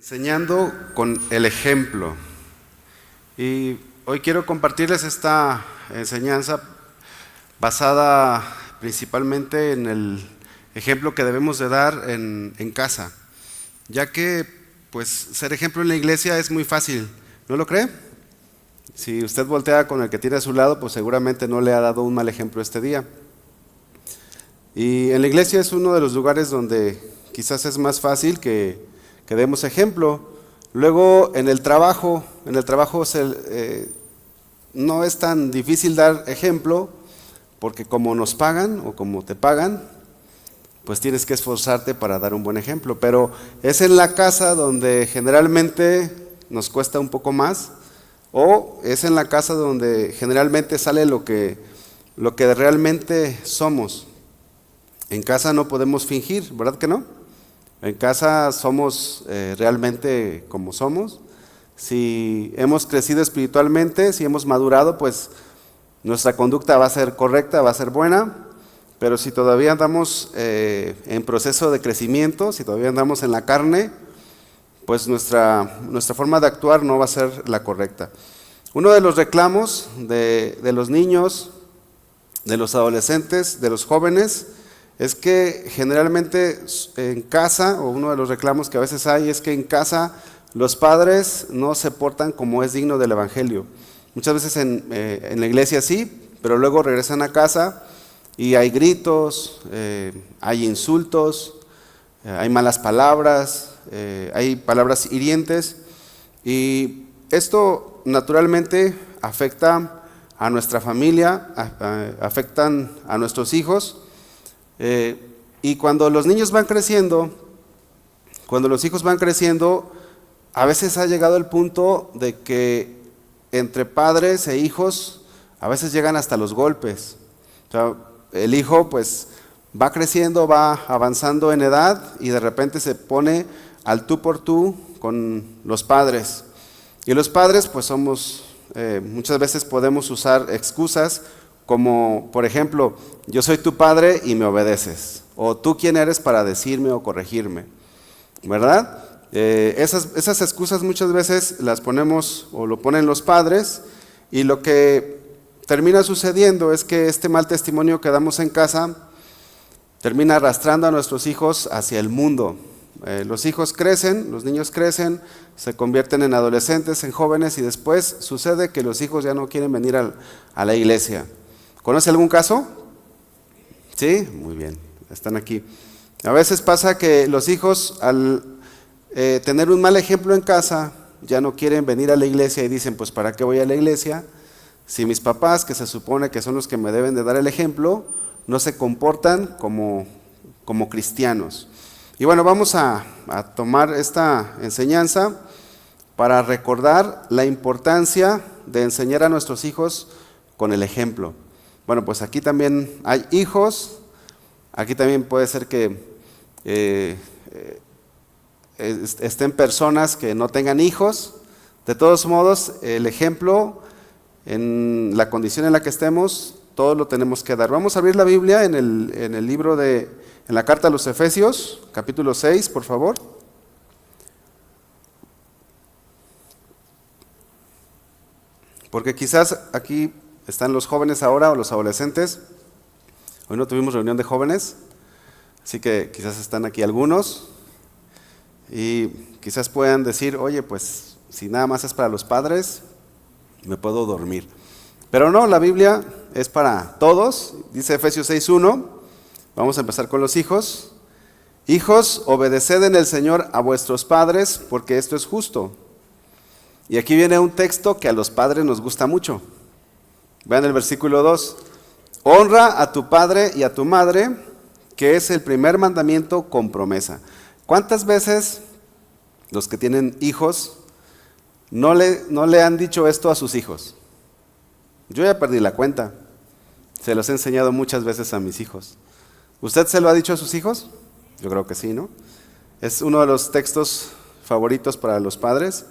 Enseñando con el ejemplo. Y hoy quiero compartirles esta enseñanza basada principalmente en el ejemplo que debemos de dar en casa, ya que pues ser ejemplo en la iglesia es muy fácil, ¿no lo cree? Si usted voltea con el que tiene a su lado, pues seguramente no le ha dado un mal ejemplo este día. Y en la iglesia es uno de los lugares donde quizás es más fácil que demos ejemplo. Luego en el trabajo no es tan difícil dar ejemplo, porque como nos pagan o como te pagan, pues tienes que esforzarte para dar un buen ejemplo. Pero es en la casa donde generalmente nos cuesta un poco más, o es en la casa donde generalmente sale lo que realmente somos. En casa no podemos fingir, ¿verdad que no? En casa somos realmente como somos. Si hemos crecido espiritualmente, si hemos madurado, pues nuestra conducta va a ser correcta, va a ser buena. Pero si todavía andamos en proceso de crecimiento, si todavía andamos en la carne, pues nuestra forma de actuar no va a ser la correcta. Uno de los reclamos de los niños, de los adolescentes, de los jóvenes, es que generalmente en casa, o uno de los reclamos que a veces hay, es que en casa los padres no se portan como es digno del evangelio. Muchas veces en la iglesia sí, pero luego regresan a casa y hay gritos, hay insultos, hay malas palabras, hay palabras hirientes, y esto naturalmente afecta a nuestra familia, afectan a nuestros hijos. Y cuando los niños van creciendo, cuando los hijos van creciendo, a veces ha llegado el punto de que entre padres e hijos a veces llegan hasta los golpes. O sea, el hijo pues va creciendo, va avanzando en edad y de repente se pone al tú por tú con los padres. Y los padres pues somos, muchas veces podemos usar excusas como, por ejemplo, yo soy tu padre y me obedeces, o tú quién eres para decirme o corregirme, ¿verdad? Esas excusas muchas veces las ponemos o lo ponen los padres, y lo que termina sucediendo es que este mal testimonio que damos en casa termina arrastrando a nuestros hijos hacia el mundo. Los hijos crecen, los niños crecen, se convierten en adolescentes, en jóvenes, y después sucede que los hijos ya no quieren venir a la iglesia. ¿Conoce algún caso? Sí, muy bien, están aquí. A veces pasa que los hijos al tener un mal ejemplo en casa ya no quieren venir a la iglesia y dicen, pues ¿para qué voy a la iglesia? Si mis papás, que se supone que son los que me deben de dar el ejemplo, no se comportan como cristianos. Y bueno, vamos a tomar esta enseñanza para recordar la importancia de enseñar a nuestros hijos con el ejemplo. Bueno, pues aquí también hay hijos, aquí también puede ser que estén personas que no tengan hijos. De todos modos, el ejemplo en la condición en la que estemos, todo lo tenemos que dar. Vamos a abrir la Biblia en el libro en la carta a los Efesios, capítulo 6, por favor. Porque quizás aquí están los jóvenes ahora o los adolescentes. Hoy no tuvimos reunión de jóvenes, así que quizás están aquí algunos y quizás puedan decir, oye, pues si nada más es para los padres, me puedo dormir. Pero no, la Biblia es para todos. Dice Efesios 6:1, vamos a empezar con los hijos. Hijos, obedeced en el Señor a vuestros padres, porque esto es justo. Y aquí viene un texto que a los padres nos gusta mucho. Vean el versículo 2. Honra a tu padre y a tu madre, que es el primer mandamiento con promesa. ¿Cuántas veces los que tienen hijos no le han dicho esto a sus hijos? Yo ya perdí la cuenta. Se los he enseñado muchas veces a mis hijos. ¿Usted se lo ha dicho a sus hijos? Yo creo que sí, ¿no? Es uno de los textos favoritos para los padres.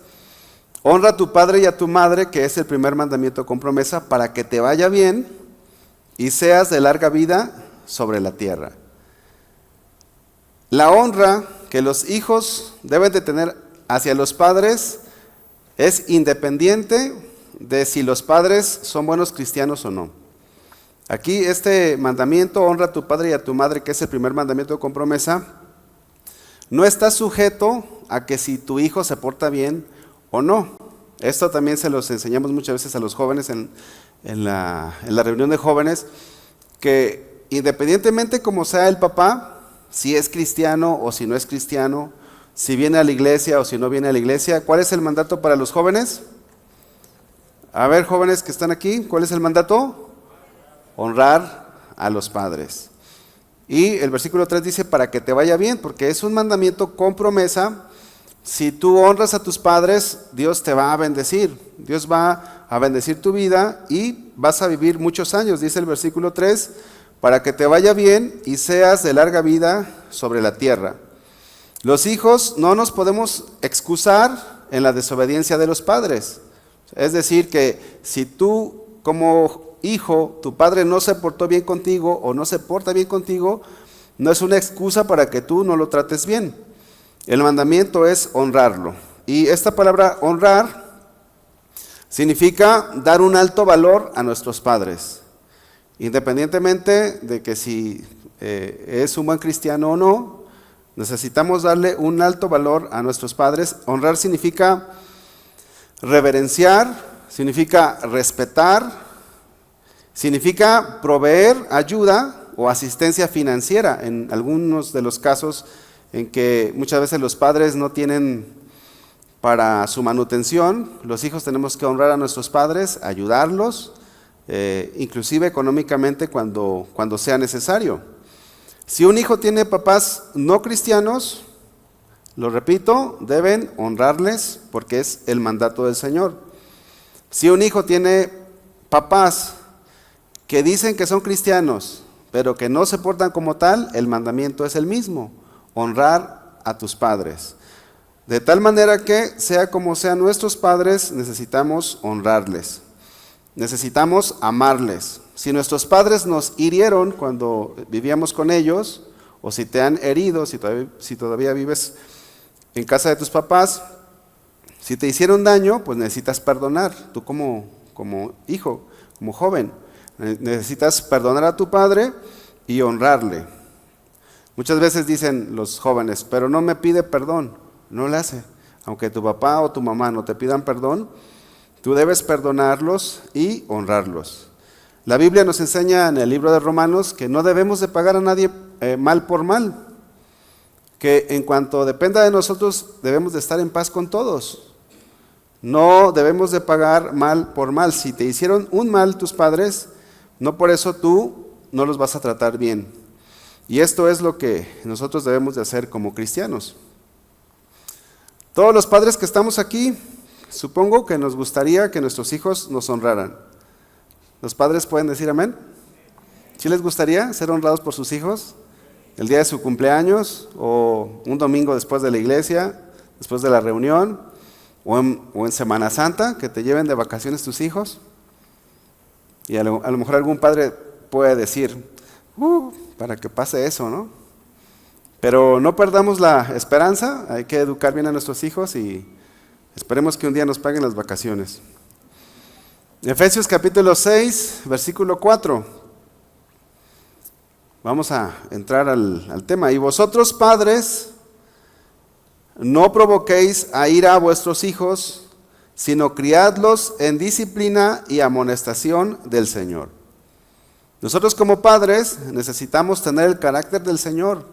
Honra a tu padre y a tu madre, que es el primer mandamiento con promesa, para que te vaya bien y seas de larga vida sobre la tierra. La honra que los hijos deben de tener hacia los padres es independiente de si los padres son buenos cristianos o no. Aquí este mandamiento, honra a tu padre y a tu madre, que es el primer mandamiento con promesa, no está sujeto a que si tu hijo se porta bien o no. Esto también se los enseñamos muchas veces a los jóvenes en la reunión de jóvenes, que independientemente como sea el papá, si es cristiano o si no es cristiano, si viene a la iglesia o si no viene a la iglesia, ¿cuál es el mandato para los jóvenes? A ver, jóvenes que están aquí, ¿cuál es el mandato? Honrar a los padres. Y el versículo 3 dice, para que te vaya bien, porque es un mandamiento con promesa. Si tú honras a tus padres, Dios te va a bendecir. Dios va a bendecir tu vida y vas a vivir muchos años, dice el versículo 3, para que te vaya bien y seas de larga vida sobre la tierra. Los hijos no nos podemos excusar en la desobediencia de los padres. Es decir, que si tú como hijo, tu padre no se portó bien contigo o no se porta bien contigo, no es una excusa para que tú no lo trates bien. El mandamiento es honrarlo. Y esta palabra honrar significa dar un alto valor a nuestros padres. Independientemente de que si es un buen cristiano o no, necesitamos darle un alto valor a nuestros padres. Honrar significa reverenciar, significa respetar, significa proveer ayuda o asistencia financiera en algunos de los casos en que muchas veces los padres no tienen para su manutención. Los hijos tenemos que honrar a nuestros padres, ayudarlos, inclusive económicamente cuando sea necesario. Si un hijo tiene papás no cristianos, lo repito, deben honrarles porque es el mandato del Señor. Si un hijo tiene papás que dicen que son cristianos, pero que no se portan como tal, el mandamiento es el mismo, honrar a tus padres. De tal manera que, sea como sean nuestros padres, necesitamos honrarles, necesitamos amarles. Si nuestros padres nos hirieron cuando vivíamos con ellos, o si te han herido, si todavía vives en casa de tus papás, si te hicieron daño, pues necesitas perdonar, tú como hijo, como joven. Necesitas perdonar a tu padre y honrarle. Muchas veces dicen los jóvenes, pero no me pide perdón. No le hace. Aunque tu papá o tu mamá no te pidan perdón, tú debes perdonarlos y honrarlos. La Biblia nos enseña en el libro de Romanos que no debemos de pagar a nadie mal por mal. Que en cuanto dependa de nosotros debemos de estar en paz con todos. No debemos de pagar mal por mal. Si te hicieron un mal tus padres, no por eso tú no los vas a tratar bien. Y esto es lo que nosotros debemos de hacer como cristianos. Todos los padres que estamos aquí, supongo que nos gustaría que nuestros hijos nos honraran. ¿Los padres pueden decir amén? ¿Sí les gustaría ser honrados por sus hijos? El día de su cumpleaños, o un domingo después de la iglesia, después de la reunión, o en Semana Santa, que te lleven de vacaciones tus hijos. Y a lo mejor algún padre puede decir, para que pase eso, ¿no? Pero no perdamos la esperanza, hay que educar bien a nuestros hijos y esperemos que un día nos paguen las vacaciones. Efesios capítulo 6, versículo 4. Vamos a entrar al tema. Y vosotros, padres, no provoquéis a ira a vuestros hijos, sino criadlos en disciplina y amonestación del Señor. Nosotros como padres necesitamos tener el carácter del Señor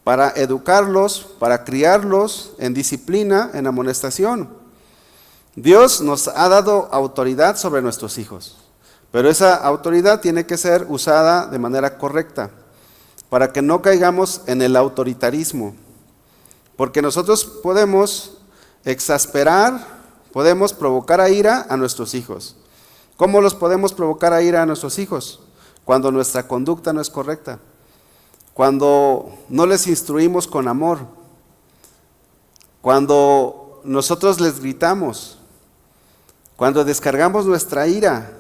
para educarlos, para criarlos en disciplina, en amonestación. Dios nos ha dado autoridad sobre nuestros hijos, pero esa autoridad tiene que ser usada de manera correcta, para que no caigamos en el autoritarismo, porque nosotros podemos exasperar, podemos provocar a ira a nuestros hijos. ¿Cómo los podemos provocar a ira a nuestros hijos? Cuando nuestra conducta no es correcta, cuando no les instruimos con amor, cuando nosotros les gritamos, cuando descargamos nuestra ira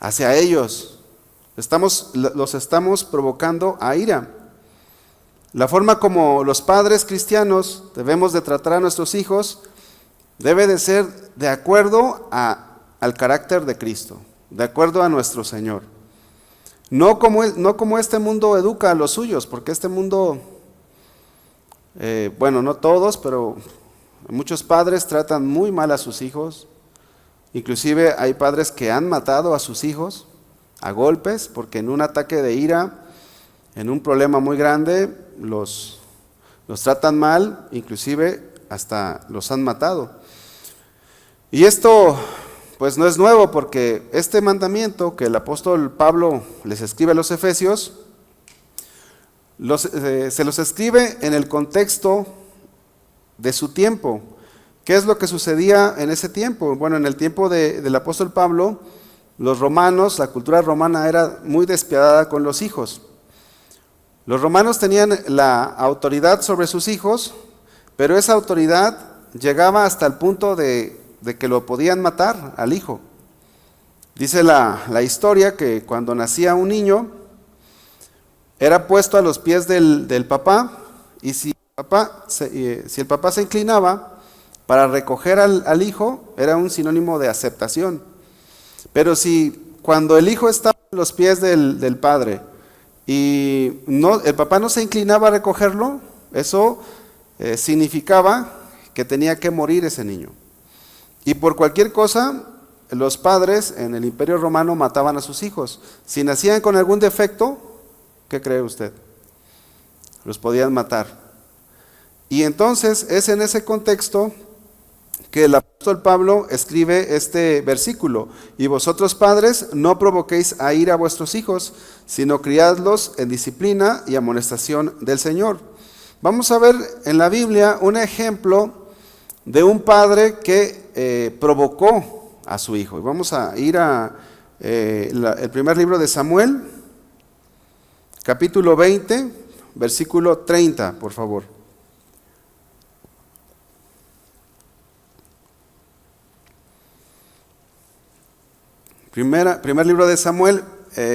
hacia ellos, los estamos provocando a ira. La forma como los padres cristianos debemos de tratar a nuestros hijos debe de ser de acuerdo al carácter de Cristo, de acuerdo a nuestro Señor. No como este mundo educa a los suyos, porque este mundo, bueno, no todos, pero muchos padres tratan muy mal a sus hijos. Inclusive hay padres que han matado a sus hijos a golpes, porque en un ataque de ira, en un problema muy grande, los tratan mal, inclusive hasta los han matado. Y esto pues no es nuevo, porque este mandamiento que el apóstol Pablo les escribe a los Efesios, se los escribe en el contexto de su tiempo. ¿Qué es lo que sucedía en ese tiempo? Bueno, en el tiempo del apóstol Pablo, los romanos, la cultura romana era muy despiadada con los hijos. Los romanos tenían la autoridad sobre sus hijos, pero esa autoridad llegaba hasta el punto de que lo podían matar al hijo. Dice la historia que cuando nacía un niño, era puesto a los pies del papá, y si el papá se inclinaba para recoger al hijo, era un sinónimo de aceptación. Pero si cuando el hijo estaba a los pies del padre, y el papá no se inclinaba a recogerlo, eso significaba que tenía que morir ese niño. Y por cualquier cosa, los padres en el Imperio Romano mataban a sus hijos. Si nacían con algún defecto, ¿qué cree usted? Los podían matar. Y entonces es en ese contexto que el apóstol Pablo escribe este versículo: y vosotros padres no provoquéis a ira a vuestros hijos, sino criadlos en disciplina y amonestación del Señor. Vamos a ver en la Biblia un ejemplo de un padre que provocó a su hijo. Y vamos a ir el primer libro de Samuel, capítulo 20, versículo 30, por favor. Primer libro de Samuel,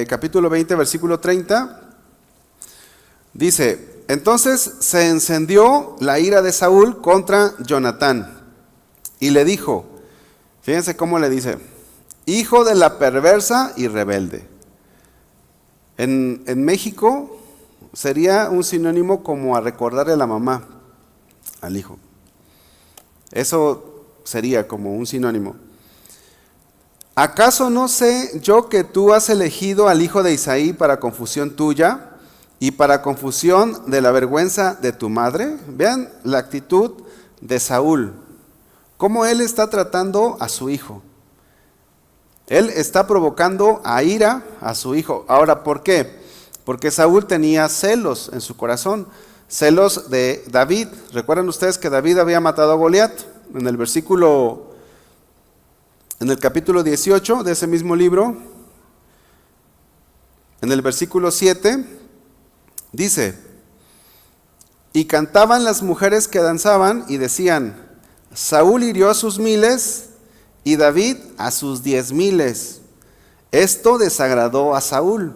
capítulo 20, versículo 30, dice: entonces se encendió la ira de Saúl contra Jonatán, y le dijo, fíjense cómo le dice, hijo de la perversa y rebelde. En México sería un sinónimo como a recordarle a la mamá al hijo. Eso sería como un sinónimo. ¿Acaso no sé yo que tú has elegido al hijo de Isaí para confusión tuya y para confusión de la vergüenza de tu madre? Vean la actitud de Saúl, cómo él está tratando a su hijo. Él está provocando a ira a su hijo. Ahora, ¿por qué? Porque Saúl tenía celos en su corazón, celos de David. ¿Recuerdan ustedes que David había matado a Goliat? En el capítulo 18 de ese mismo libro, en el versículo 7, dice: y cantaban las mujeres que danzaban y decían, Saúl hirió a sus 1000 y David a sus 10,000. Esto desagradó a Saúl.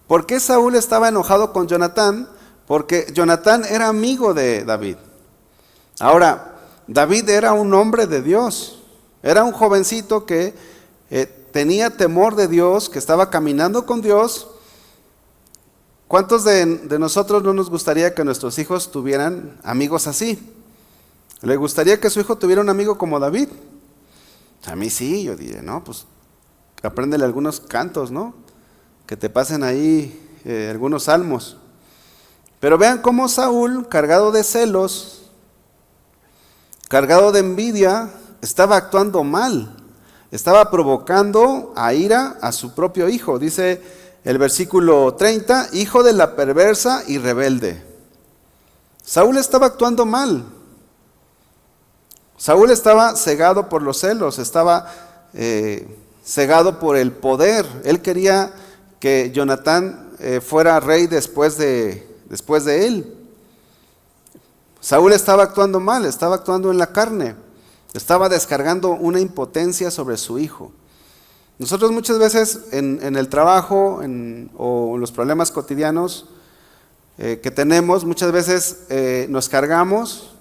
¿Por qué Saúl estaba enojado con Jonatán? Porque Jonatán era amigo de David. Ahora, David era un hombre de Dios. Era un jovencito que tenía temor de Dios, que estaba caminando con Dios. ¿Cuántos de nosotros no nos gustaría que nuestros hijos tuvieran amigos así? ¿Le gustaría que su hijo tuviera un amigo como David? A mí sí, yo diré, no, pues apréndele algunos cantos, ¿no? Que te pasen ahí algunos salmos. Pero vean cómo Saúl, cargado de celos, cargado de envidia, estaba actuando mal, estaba provocando a ira a su propio hijo. Dice el versículo 30, hijo de la perversa y rebelde. Saúl estaba actuando mal. Saúl estaba cegado por los celos, estaba cegado por el poder. Él quería que Jonatán fuera rey después de él. Saúl estaba actuando mal, estaba actuando en la carne. Estaba descargando una impotencia sobre su hijo. Nosotros muchas veces en el trabajo o en los problemas cotidianos, que tenemos, muchas veces nos cargamos,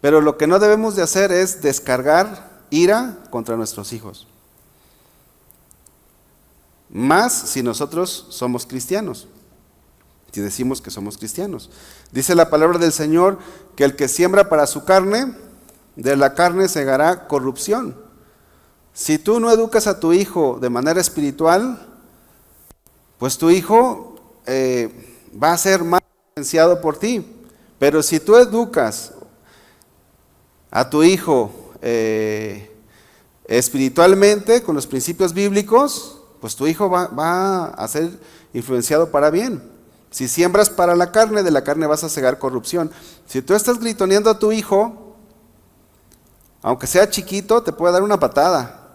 pero lo que no debemos de hacer es descargar ira contra nuestros hijos. Más si nosotros somos cristianos, si decimos que somos cristianos. Dice la palabra del Señor que el que siembra para su carne, de la carne segará corrupción. Si tú no educas a tu hijo de manera espiritual, pues tu hijo va a ser más influenciado por ti. Pero si tú educas a tu hijo espiritualmente, con los principios bíblicos, pues tu hijo va a ser influenciado para bien. Si siembras para la carne, de la carne vas a cegar corrupción. Si tú estás gritoneando a tu hijo, aunque sea chiquito, te puede dar una patada,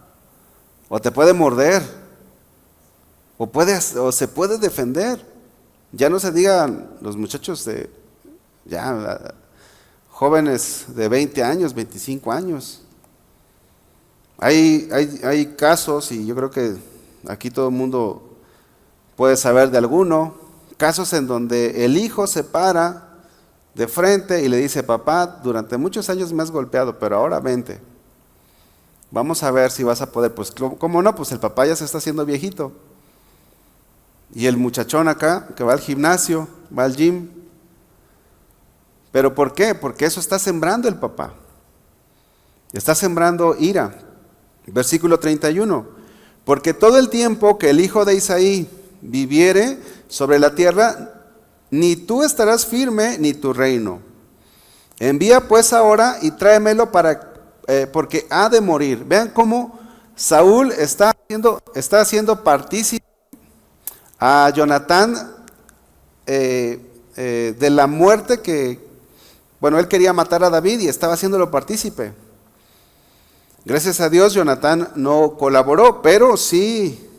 o te puede morder, o se puede defender. Ya no se digan los muchachos jóvenes de 20 años, 25 años. Hay casos, y yo creo que aquí todo el mundo puede saber de alguno, casos en donde el hijo se para de frente y le dice: papá, durante muchos años me has golpeado, pero ahora vente. Vamos a ver si vas a poder. Pues, ¿cómo no? Pues el papá ya se está haciendo viejito. Y el muchachón acá, que va al gimnasio, va al gym. ¿Pero por qué? Porque eso está sembrando el papá. Está sembrando ira. Versículo 31. Porque todo el tiempo que el hijo de Isaí viviere sobre la tierra, ni tú estarás firme, ni tu reino. Envía pues ahora y tráemelo porque ha de morir. Vean cómo Saúl está haciendo partícipe a Jonatán de la muerte él quería matar a David y estaba haciéndolo partícipe. Gracias a Dios Jonatán no colaboró, pero sí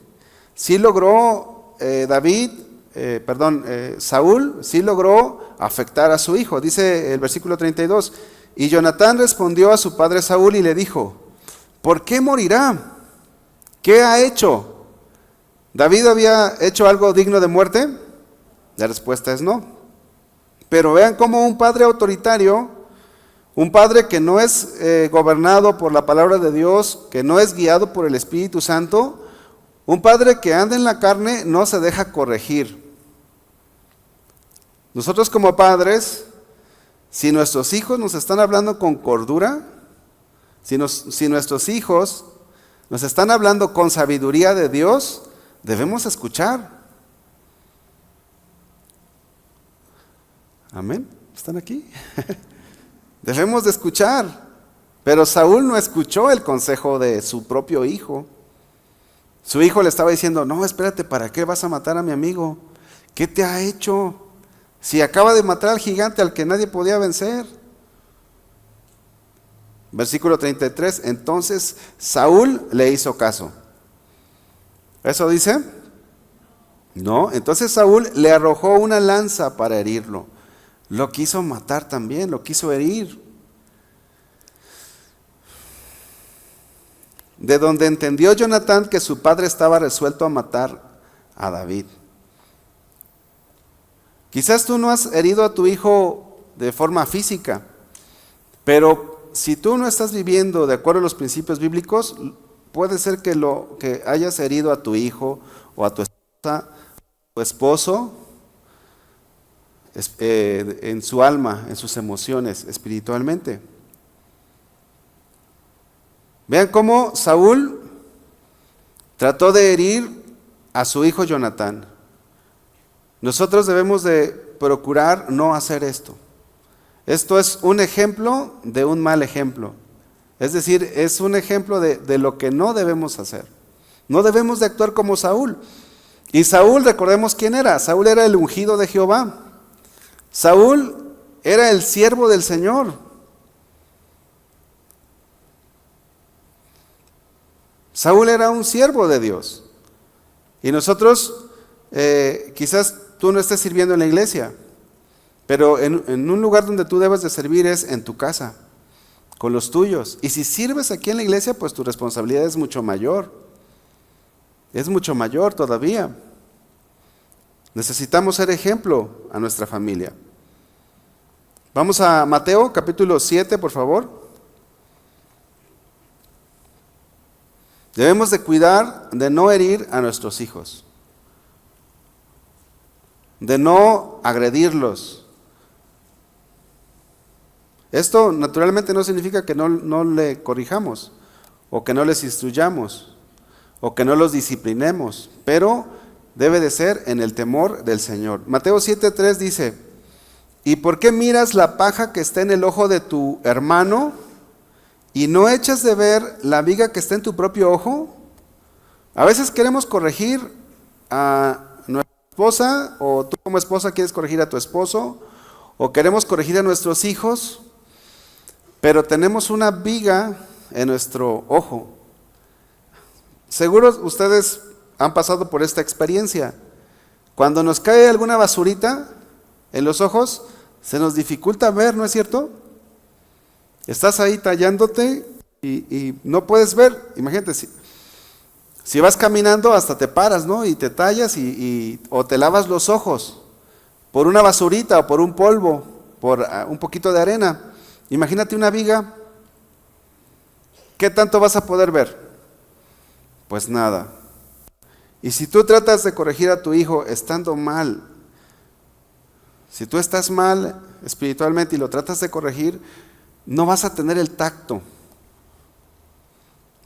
logró Saúl sí logró afectar a su hijo. Dice el versículo 32, y Jonatán respondió a su padre Saúl y le dijo: ¿por qué morirá? ¿Qué ha hecho? ¿David había hecho algo digno de muerte? La respuesta es no. Pero vean cómo un padre autoritario, un padre que no es gobernado por la palabra de Dios, que no es guiado por el Espíritu Santo, un padre que anda en la carne no se deja corregir. Nosotros como padres, si nuestros hijos nos están hablando con cordura, si nuestros hijos nos están hablando con sabiduría de Dios, debemos escuchar. Amén. ¿Están aquí? Debemos de escuchar. Pero Saúl no escuchó el consejo de su propio hijo. Su hijo le estaba diciendo: no, espérate, ¿para qué vas a matar a mi amigo? ¿Qué te ha hecho? Si acaba de matar al gigante al que nadie podía vencer. Versículo 33, entonces Saúl le hizo caso. ¿Eso dice? No, entonces Saúl le arrojó una lanza para herirlo. Lo quiso matar también, lo quiso herir. De donde entendió Jonatán que su padre estaba resuelto a matar a David. Quizás tú no has herido a tu hijo de forma física, pero si tú no estás viviendo de acuerdo a los principios bíblicos, puede ser que hayas herido a tu hijo o a tu esposa, tu esposo, en su alma, en sus emociones, espiritualmente. Vean cómo Saúl trató de herir a su hijo Jonatán. Nosotros debemos de procurar no hacer esto. Esto es un ejemplo de un mal ejemplo. Es decir, es un ejemplo de lo que no debemos hacer. No debemos de actuar como Saúl. Y Saúl, recordemos quién era. Saúl era el ungido de Jehová. Saúl era el siervo del Señor. Saúl era un siervo de Dios. Y nosotros, quizás tú no estés sirviendo en la iglesia, pero en un lugar donde tú debes de servir es en tu casa, con los tuyos. Y si sirves aquí en la iglesia, pues tu responsabilidad es mucho mayor. Es mucho mayor todavía. Necesitamos ser ejemplo a nuestra familia. Vamos a Mateo capítulo 7, por favor. Debemos de cuidar de no herir a nuestros hijos, de no agredirlos. Esto naturalmente no significa que no le corrijamos, o que no les instruyamos, o que no los disciplinemos, pero debe de ser en el temor del Señor. Mateo 7:3 dice: ¿y por qué miras la paja que está en el ojo de tu hermano y no echas de ver la viga que está en tu propio ojo? A veces queremos corregir a nuestra esposa, o tú como esposa quieres corregir a tu esposo, o queremos corregir a nuestros hijos, pero tenemos una viga en nuestro ojo. Seguro ustedes han pasado por esta experiencia. Cuando nos cae alguna basurita en los ojos, se nos dificulta ver, ¿no es cierto? Estás ahí tallándote y no puedes ver. Imagínate, si vas caminando hasta te paras, ¿no? Y te tallas o te lavas los ojos por una basurita o por un polvo, por un poquito de arena. Imagínate una viga. ¿Qué tanto vas a poder ver? Pues nada. Y si tú tratas de corregir a tu hijo estando mal, si tú estás mal espiritualmente y lo tratas de corregir, no vas a tener el tacto,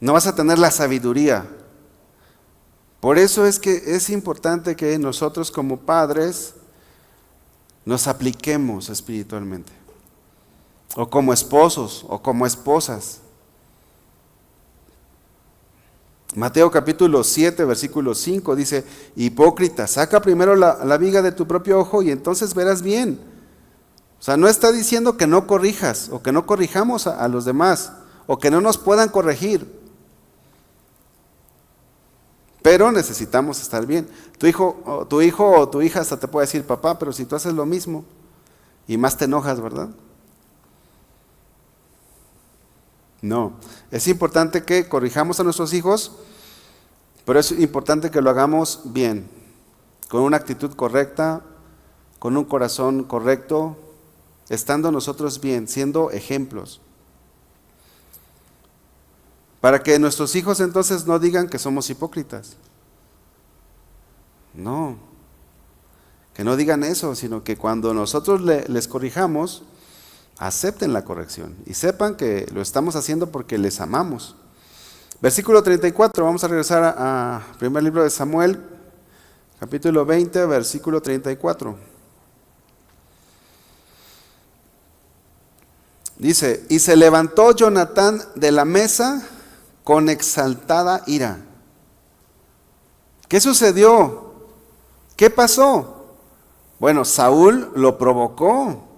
no vas a tener la sabiduría. Por eso es que es importante que nosotros como padres nos apliquemos espiritualmente, o como esposos, o como esposas. Mateo capítulo 7, versículo 5 dice: hipócrita, saca primero la viga de tu propio ojo y entonces verás bien. O sea, no está diciendo que no corrijas, o que no corrijamos a los demás, o que no nos puedan corregir. Pero necesitamos estar bien. Tu hijo o tu hija hasta te puede decir: papá, pero si tú haces lo mismo, y más te enojas, ¿verdad? No, es importante que corrijamos a nuestros hijos, pero es importante que lo hagamos bien, con una actitud correcta, con un corazón correcto, estando nosotros bien, siendo ejemplos. Para que nuestros hijos entonces no digan que somos hipócritas. No, que no digan eso, sino que cuando nosotros les corrijamos, acepten la corrección y sepan que lo estamos haciendo porque les amamos. Versículo 34, vamos a regresar a primer libro de Samuel, capítulo 20, versículo 34. Dice: y se levantó Jonatán de la mesa con exaltada ira. ¿Qué sucedió? ¿Qué pasó? Bueno, Saúl lo provocó.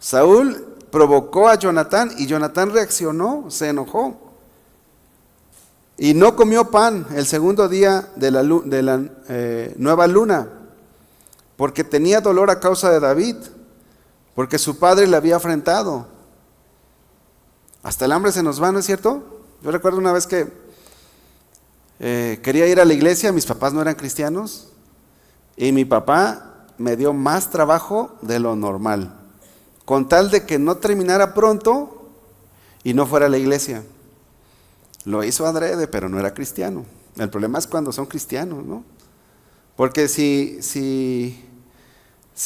Saúl provocó a Jonatán y Jonatán reaccionó, se enojó. Y no comió pan el segundo día de la nueva luna, porque tenía dolor a causa de David, porque su padre le había afrentado. Hasta el hambre se nos va, ¿no es cierto? Yo recuerdo una vez que quería ir a la iglesia, mis papás no eran cristianos, y mi papá me dio más trabajo de lo normal, con tal de que no terminara pronto y no fuera a la iglesia. Lo hizo adrede, pero no era cristiano. El problema es cuando son cristianos, ¿no? Porque si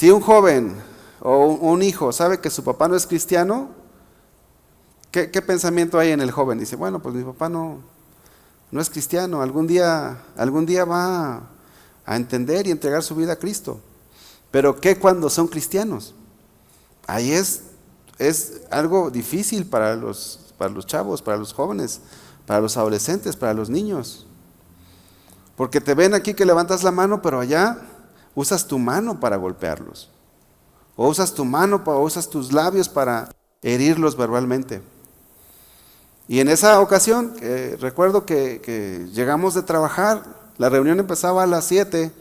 un joven o un hijo sabe que su papá no es cristiano, ¿qué pensamiento hay en el joven? Dice: bueno, pues mi papá no es cristiano, algún día va a entender y entregar su vida a Cristo. Pero ¿qué cuando son cristianos? Ahí es algo difícil para los chavos, para los jóvenes, para los adolescentes, para los niños. Porque te ven aquí que levantas la mano, pero allá usas tu mano para golpearlos. O usas tu mano, o usas tus labios para herirlos verbalmente. Y en esa ocasión, recuerdo que llegamos de trabajar, la reunión empezaba a las 7,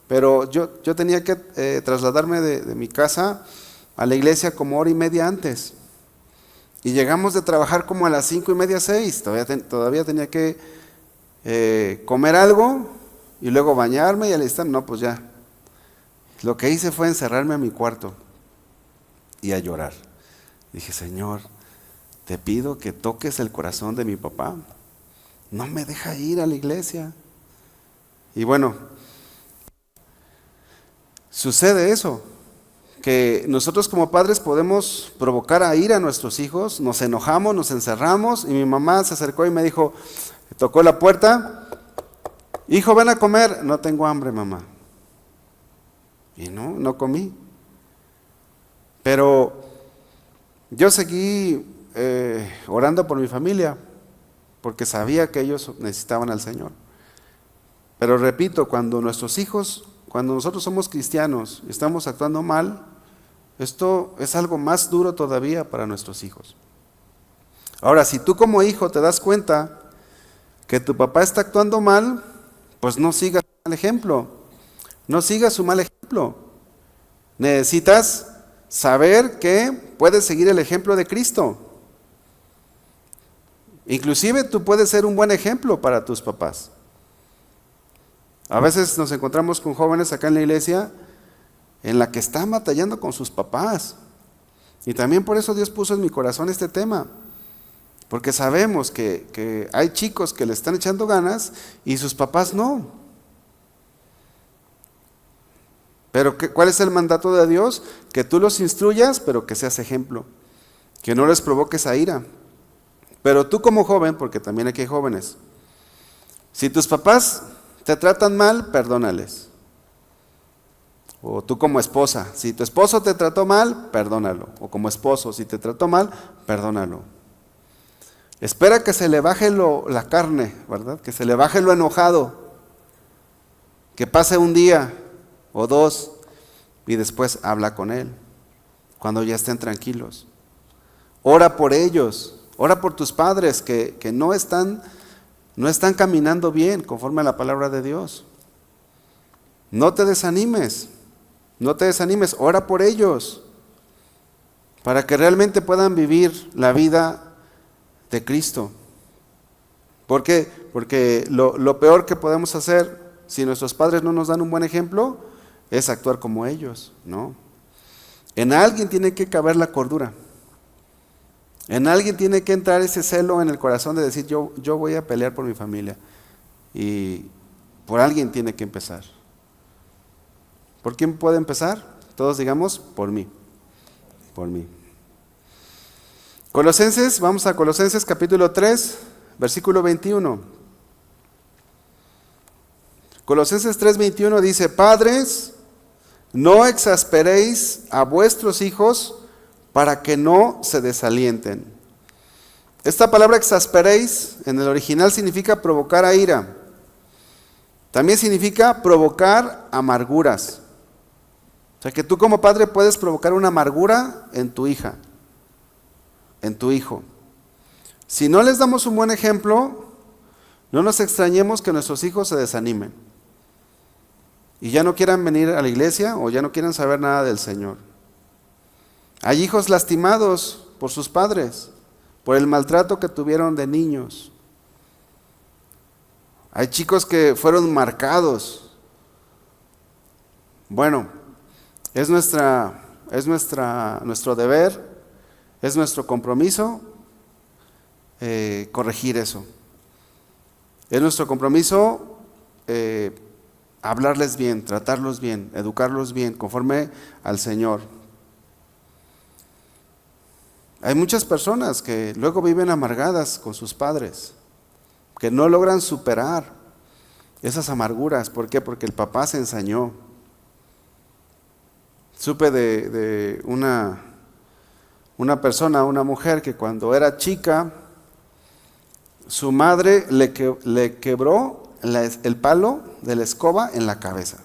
pero yo tenía que trasladarme de mi casa a la iglesia como hora y media antes. Y llegamos de trabajar como a las 5:30, 6. Todavía tenía que comer algo y luego bañarme y alistarme. No, pues ya. Lo que hice fue encerrarme a mi cuarto y a llorar. Dije, Señor, te pido que toques el corazón de mi papá. No me deja ir a la iglesia. Y bueno, sucede eso, que nosotros como padres podemos provocar a ira a nuestros hijos, nos enojamos, nos encerramos, y mi mamá se acercó y me dijo, tocó la puerta, hijo, ven a comer. No tengo hambre, mamá. Y no comí. Pero yo seguí orando por mi familia, porque sabía que ellos necesitaban al Señor. Pero repito, cuando nosotros somos cristianos y estamos actuando mal, esto es algo más duro todavía para nuestros hijos. Ahora, si tú como hijo te das cuenta que tu papá está actuando mal, pues no sigas su mal ejemplo. No sigas su mal ejemplo. Necesitas saber que puedes seguir el ejemplo de Cristo. Inclusive tú puedes ser un buen ejemplo para tus papás. A veces nos encontramos con jóvenes acá en la iglesia en la que están batallando con sus papás. Y también por eso Dios puso en mi corazón este tema. Porque sabemos que hay chicos que le están echando ganas y sus papás no. Pero ¿cuál es el mandato de Dios? Que tú los instruyas, pero que seas ejemplo. Que no les provoques a ira. Pero tú como joven, porque también aquí hay jóvenes, si tus papás te tratan mal, perdónales. O tú como esposa, si tu esposo te trató mal, perdónalo. O como esposo, si te trató mal, perdónalo. Espera que se le baje la carne, ¿verdad? Que se le baje lo enojado. Que pase un día o dos y después habla con él. Cuando ya estén tranquilos. Ora por ellos. Ora por tus padres que no están caminando bien conforme a la palabra de Dios. No te desanimes. No te desanimes. Ora por ellos. Para que realmente puedan vivir la vida de Cristo. ¿Por qué? Porque lo peor que podemos hacer si nuestros padres no nos dan un buen ejemplo es actuar como ellos, ¿no? En alguien tiene que caber la cordura. En alguien tiene que entrar ese celo en el corazón de decir, yo voy a pelear por mi familia. Y por alguien tiene que empezar. ¿Por quién puede empezar? Todos digamos, por mí. Por mí. Vamos a Colosenses capítulo 3, versículo 21. Colosenses 3:21 dice, padres, no exasperéis a vuestros hijos para que no se desalienten. Esta palabra exasperéis en el original significa provocar a ira. También significa provocar amarguras. O sea que tú como padre puedes provocar una amargura en tu hija, en tu hijo. Si no les damos un buen ejemplo, no nos extrañemos que nuestros hijos se desanimen y ya no quieran venir a la iglesia o ya no quieran saber nada del Señor. Hay hijos lastimados por sus padres, por el maltrato que tuvieron de niños. Hay chicos que fueron marcados. Bueno, es nuestro deber, es nuestro compromiso corregir eso. Es nuestro compromiso hablarles bien, tratarlos bien, educarlos bien, conforme al Señor. Hay muchas personas que luego viven amargadas con sus padres, que no logran superar esas amarguras. ¿Por qué? Porque el papá se ensañó. Supe de una persona, una mujer, que cuando era chica, su madre le quebró el palo de la escoba en la cabeza.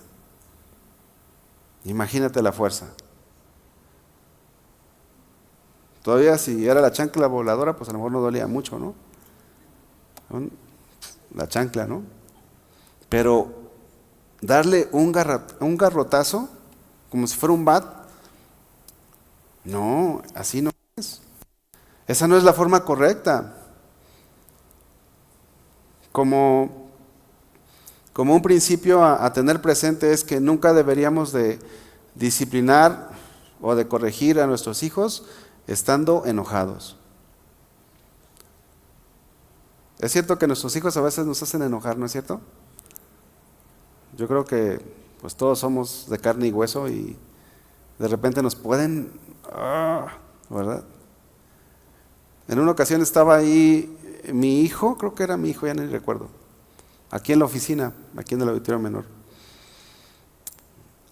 Imagínate la fuerza. Todavía si era la chancla voladora, pues a lo mejor no dolía mucho, ¿no? La chancla, ¿no? Pero darle un garrotazo, como si fuera un bat, no, así no es. Esa no es la forma correcta. Como como un principio a tener presente es que nunca deberíamos de disciplinar o de corregir a nuestros hijos estando enojados. Es cierto que nuestros hijos a veces nos hacen enojar, ¿no es cierto? Yo creo que pues todos somos de carne y hueso y de repente nos pueden, ¿verdad? En una ocasión estaba ahí mi hijo, creo que era mi hijo, ya ni recuerdo, aquí en la oficina, aquí en el auditorio menor.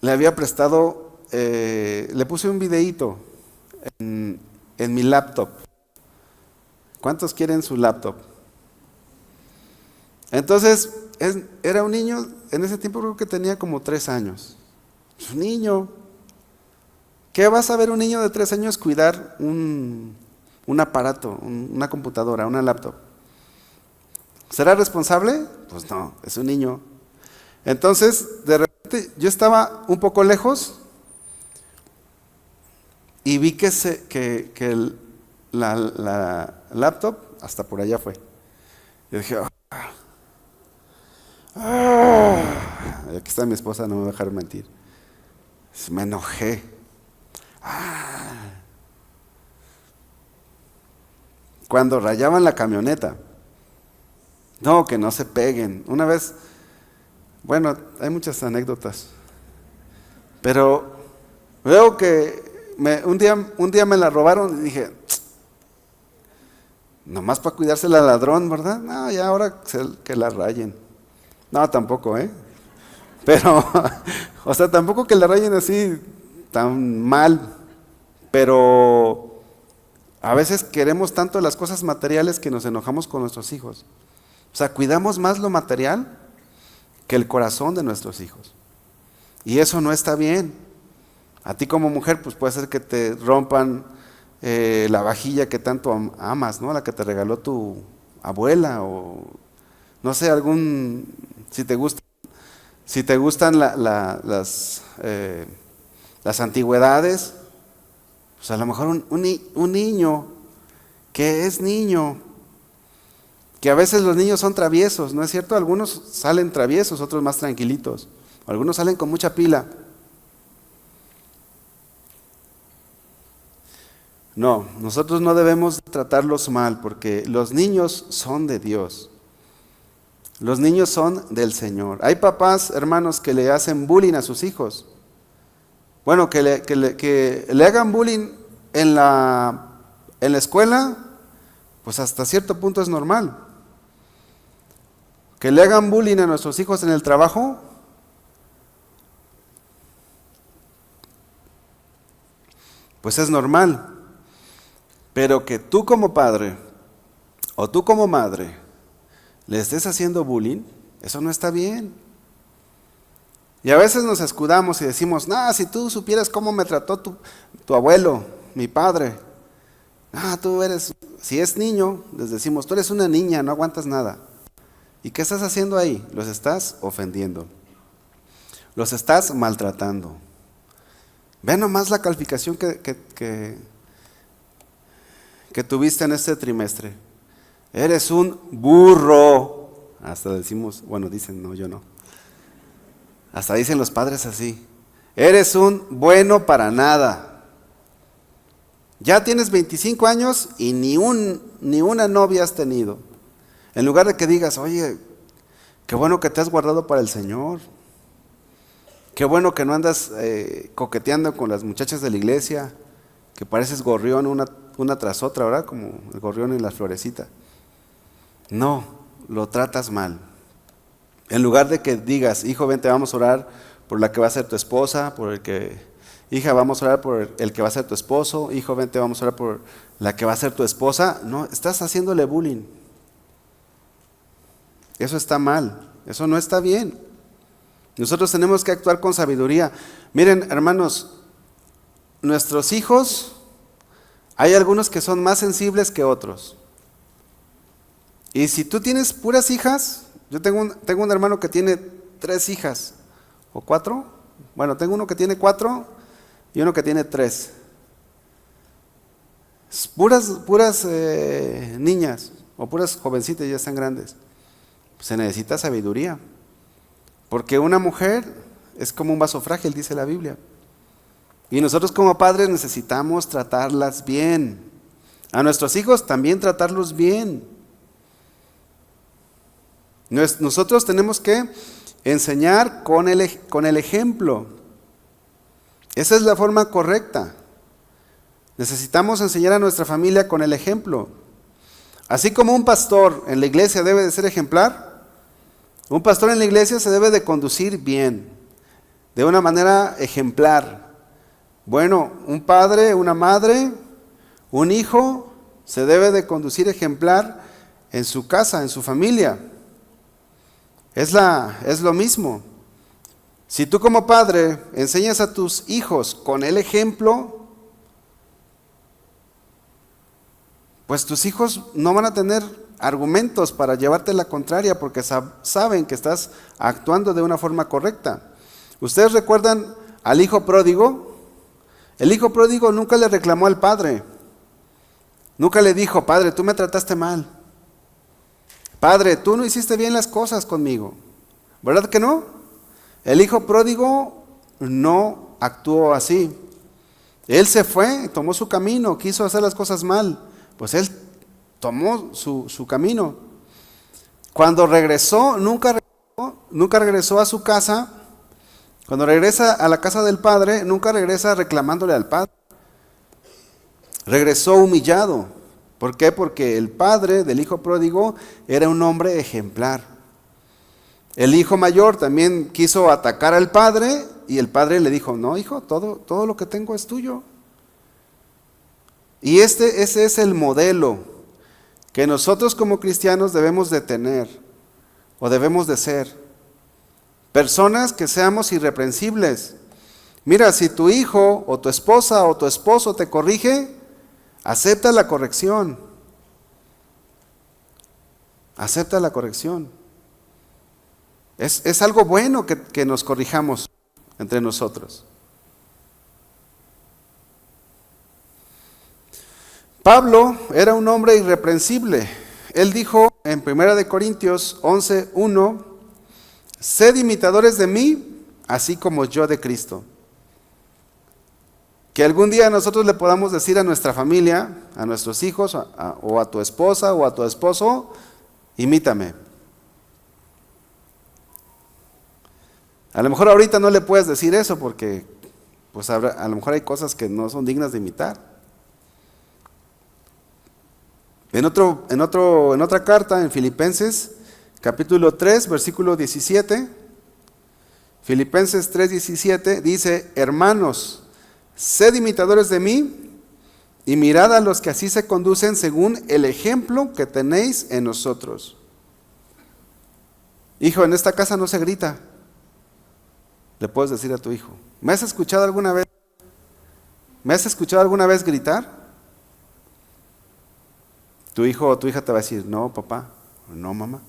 Le había prestado, le puse un videíto en mi laptop. ¿Cuántos quieren su laptop? Entonces, era un niño, en ese tiempo creo que tenía como 3 años. Es un niño. ¿Qué va a saber un niño de 3 años cuidar un aparato, una computadora, una laptop? ¿Será responsable? Pues no, es un niño. Entonces, de repente, yo estaba un poco lejos y vi que la laptop hasta por allá fue. Y dije, aquí está mi esposa, no me va a dejar mentir. Me enojé. Cuando rayaban la camioneta. No, que no se peguen. Una vez, bueno, hay muchas anécdotas, pero veo que un día me la robaron y dije, nomás para cuidarse al ladrón, ¿verdad? No, ya ahora que la rayen. No, tampoco, Pero, o sea, tampoco que la rayen así tan mal, pero a veces queremos tanto las cosas materiales que nos enojamos con nuestros hijos. O sea, cuidamos más lo material que el corazón de nuestros hijos. Y eso no está bien. A ti como mujer, pues puede ser que te rompan la vajilla que tanto amas, ¿no? La que te regaló tu abuela o no sé, si te gustan las antigüedades, pues a lo mejor un niño que es niño, que a veces los niños son traviesos, ¿no es cierto? Algunos salen traviesos, otros más tranquilitos, algunos salen con mucha pila. No, nosotros no debemos tratarlos mal porque los niños son de Dios. Los niños son del Señor. Hay papás, hermanos, que le hacen bullying a sus hijos. Bueno, que le hagan bullying en la escuela, pues hasta cierto punto es normal. Que le hagan bullying a nuestros hijos en el trabajo, pues es normal. Pero que tú como padre o tú como madre le estés haciendo bullying, eso no está bien. Y a veces nos escudamos y decimos, no, si tú supieras cómo me trató tu abuelo, mi padre. Tú eres, si es niño, les decimos, tú eres una niña, no aguantas nada. ¿Y qué estás haciendo ahí? Los estás ofendiendo. Los estás maltratando. Ve nomás la calificación que tuviste en este trimestre. Eres un burro. Hasta decimos, bueno, dicen, no, yo no. Hasta dicen los padres así. Eres un bueno para nada. Ya tienes 25 años y ni una novia has tenido. En lugar de que digas, oye, qué bueno que te has guardado para el Señor. Qué bueno que no andas coqueteando con las muchachas de la iglesia, que pareces gorrión una tras otra, ¿verdad? Como el gorrión y la florecita. No, lo tratas mal. En lugar de que digas, hijo, vente, vamos a orar por la que va a ser tu esposa, hija, vamos a orar por el que va a ser tu esposo, hijo, vente, vamos a orar por la que va a ser tu esposa. No, estás haciéndole bullying. Eso está mal, eso no está bien. Nosotros tenemos que actuar con sabiduría. Miren, hermanos, nuestros hijos, hay algunos que son más sensibles que otros. Y si tú tienes puras hijas, yo tengo un hermano que tiene 3 hijas, o 4. Bueno, tengo uno que tiene 4 y uno que tiene 3. Puras niñas, o puras jovencitas, ya están grandes. Se necesita sabiduría. Porque una mujer es como un vaso frágil, dice la Biblia. Y nosotros como padres necesitamos tratarlas bien. A nuestros hijos también tratarlos bien. Nosotros tenemos que enseñar con el ejemplo. Esa es la forma correcta. Necesitamos enseñar a nuestra familia con el ejemplo. Así como un pastor en la iglesia debe de ser ejemplar, un pastor en la iglesia se debe de conducir bien, de una manera ejemplar. Bueno, un padre, una madre, un hijo se debe de conducir ejemplar en su casa, en su familia. Es lo mismo. Si tú como padre enseñas a tus hijos con el ejemplo, pues tus hijos no van a tener argumentos para llevarte la contraria porque saben que estás actuando de una forma correcta. ¿Ustedes recuerdan al hijo pródigo? El hijo pródigo nunca le reclamó al padre. Nunca le dijo, padre, tú me trataste mal. Padre, tú no hiciste bien las cosas conmigo. ¿Verdad que no? El hijo pródigo no actuó así. Él se fue, tomó su camino, quiso hacer las cosas mal. Pues él tomó su camino. Cuando regresó, nunca regresó a su casa. Cuando regresa a la casa del padre, nunca regresa reclamándole al padre. Regresó humillado. ¿Por qué? Porque el padre del hijo pródigo era un hombre ejemplar. El hijo mayor también quiso atacar al padre y el padre le dijo, no hijo, todo lo que tengo es tuyo. Y ese es el modelo que nosotros como cristianos debemos de tener o debemos de ser. Personas que seamos irreprensibles. Mira, si tu hijo o tu esposa o tu esposo te corrige, acepta la corrección. Acepta la corrección. Es algo bueno que nos corrijamos entre nosotros. Pablo era un hombre irreprensible. Él dijo en 1 Corintios 11:1, sed imitadores de mí, así como yo de Cristo. Que algún día nosotros le podamos decir a nuestra familia, a nuestros hijos, o a tu esposa o a tu esposo, imítame. A lo mejor ahorita no le puedes decir eso porque pues a lo mejor hay cosas que no son dignas de imitar. En otra carta, en Filipenses, capítulo 3, versículo 17, Filipenses 3:17 dice, hermanos, sed imitadores de mí y mirad a los que así se conducen según el ejemplo que tenéis en nosotros. Hijo, en esta casa no se grita. Le puedes decir a tu hijo, ¿me has escuchado alguna vez gritar? Tu hijo o tu hija te va a decir, no papá, no mamá.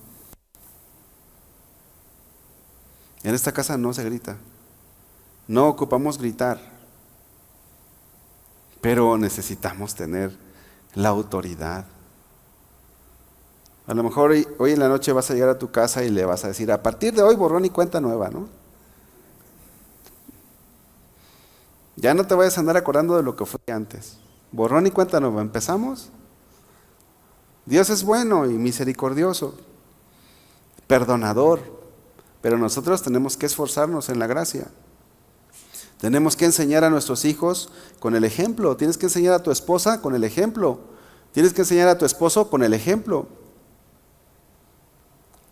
En esta casa no se grita. No ocupamos gritar. Pero necesitamos tener la autoridad. A lo mejor hoy en la noche vas a llegar a tu casa y le vas a decir, a partir de hoy borrón y cuenta nueva, ¿no? Ya no te vayas a andar acordando de lo que fue antes. Borrón y cuenta nueva. ¿Empezamos? Dios es bueno y misericordioso, perdonador, pero nosotros tenemos que esforzarnos en la gracia. Tenemos que enseñar a nuestros hijos con el ejemplo. Tienes que enseñar a tu esposa con el ejemplo. Tienes que enseñar a tu esposo con el ejemplo.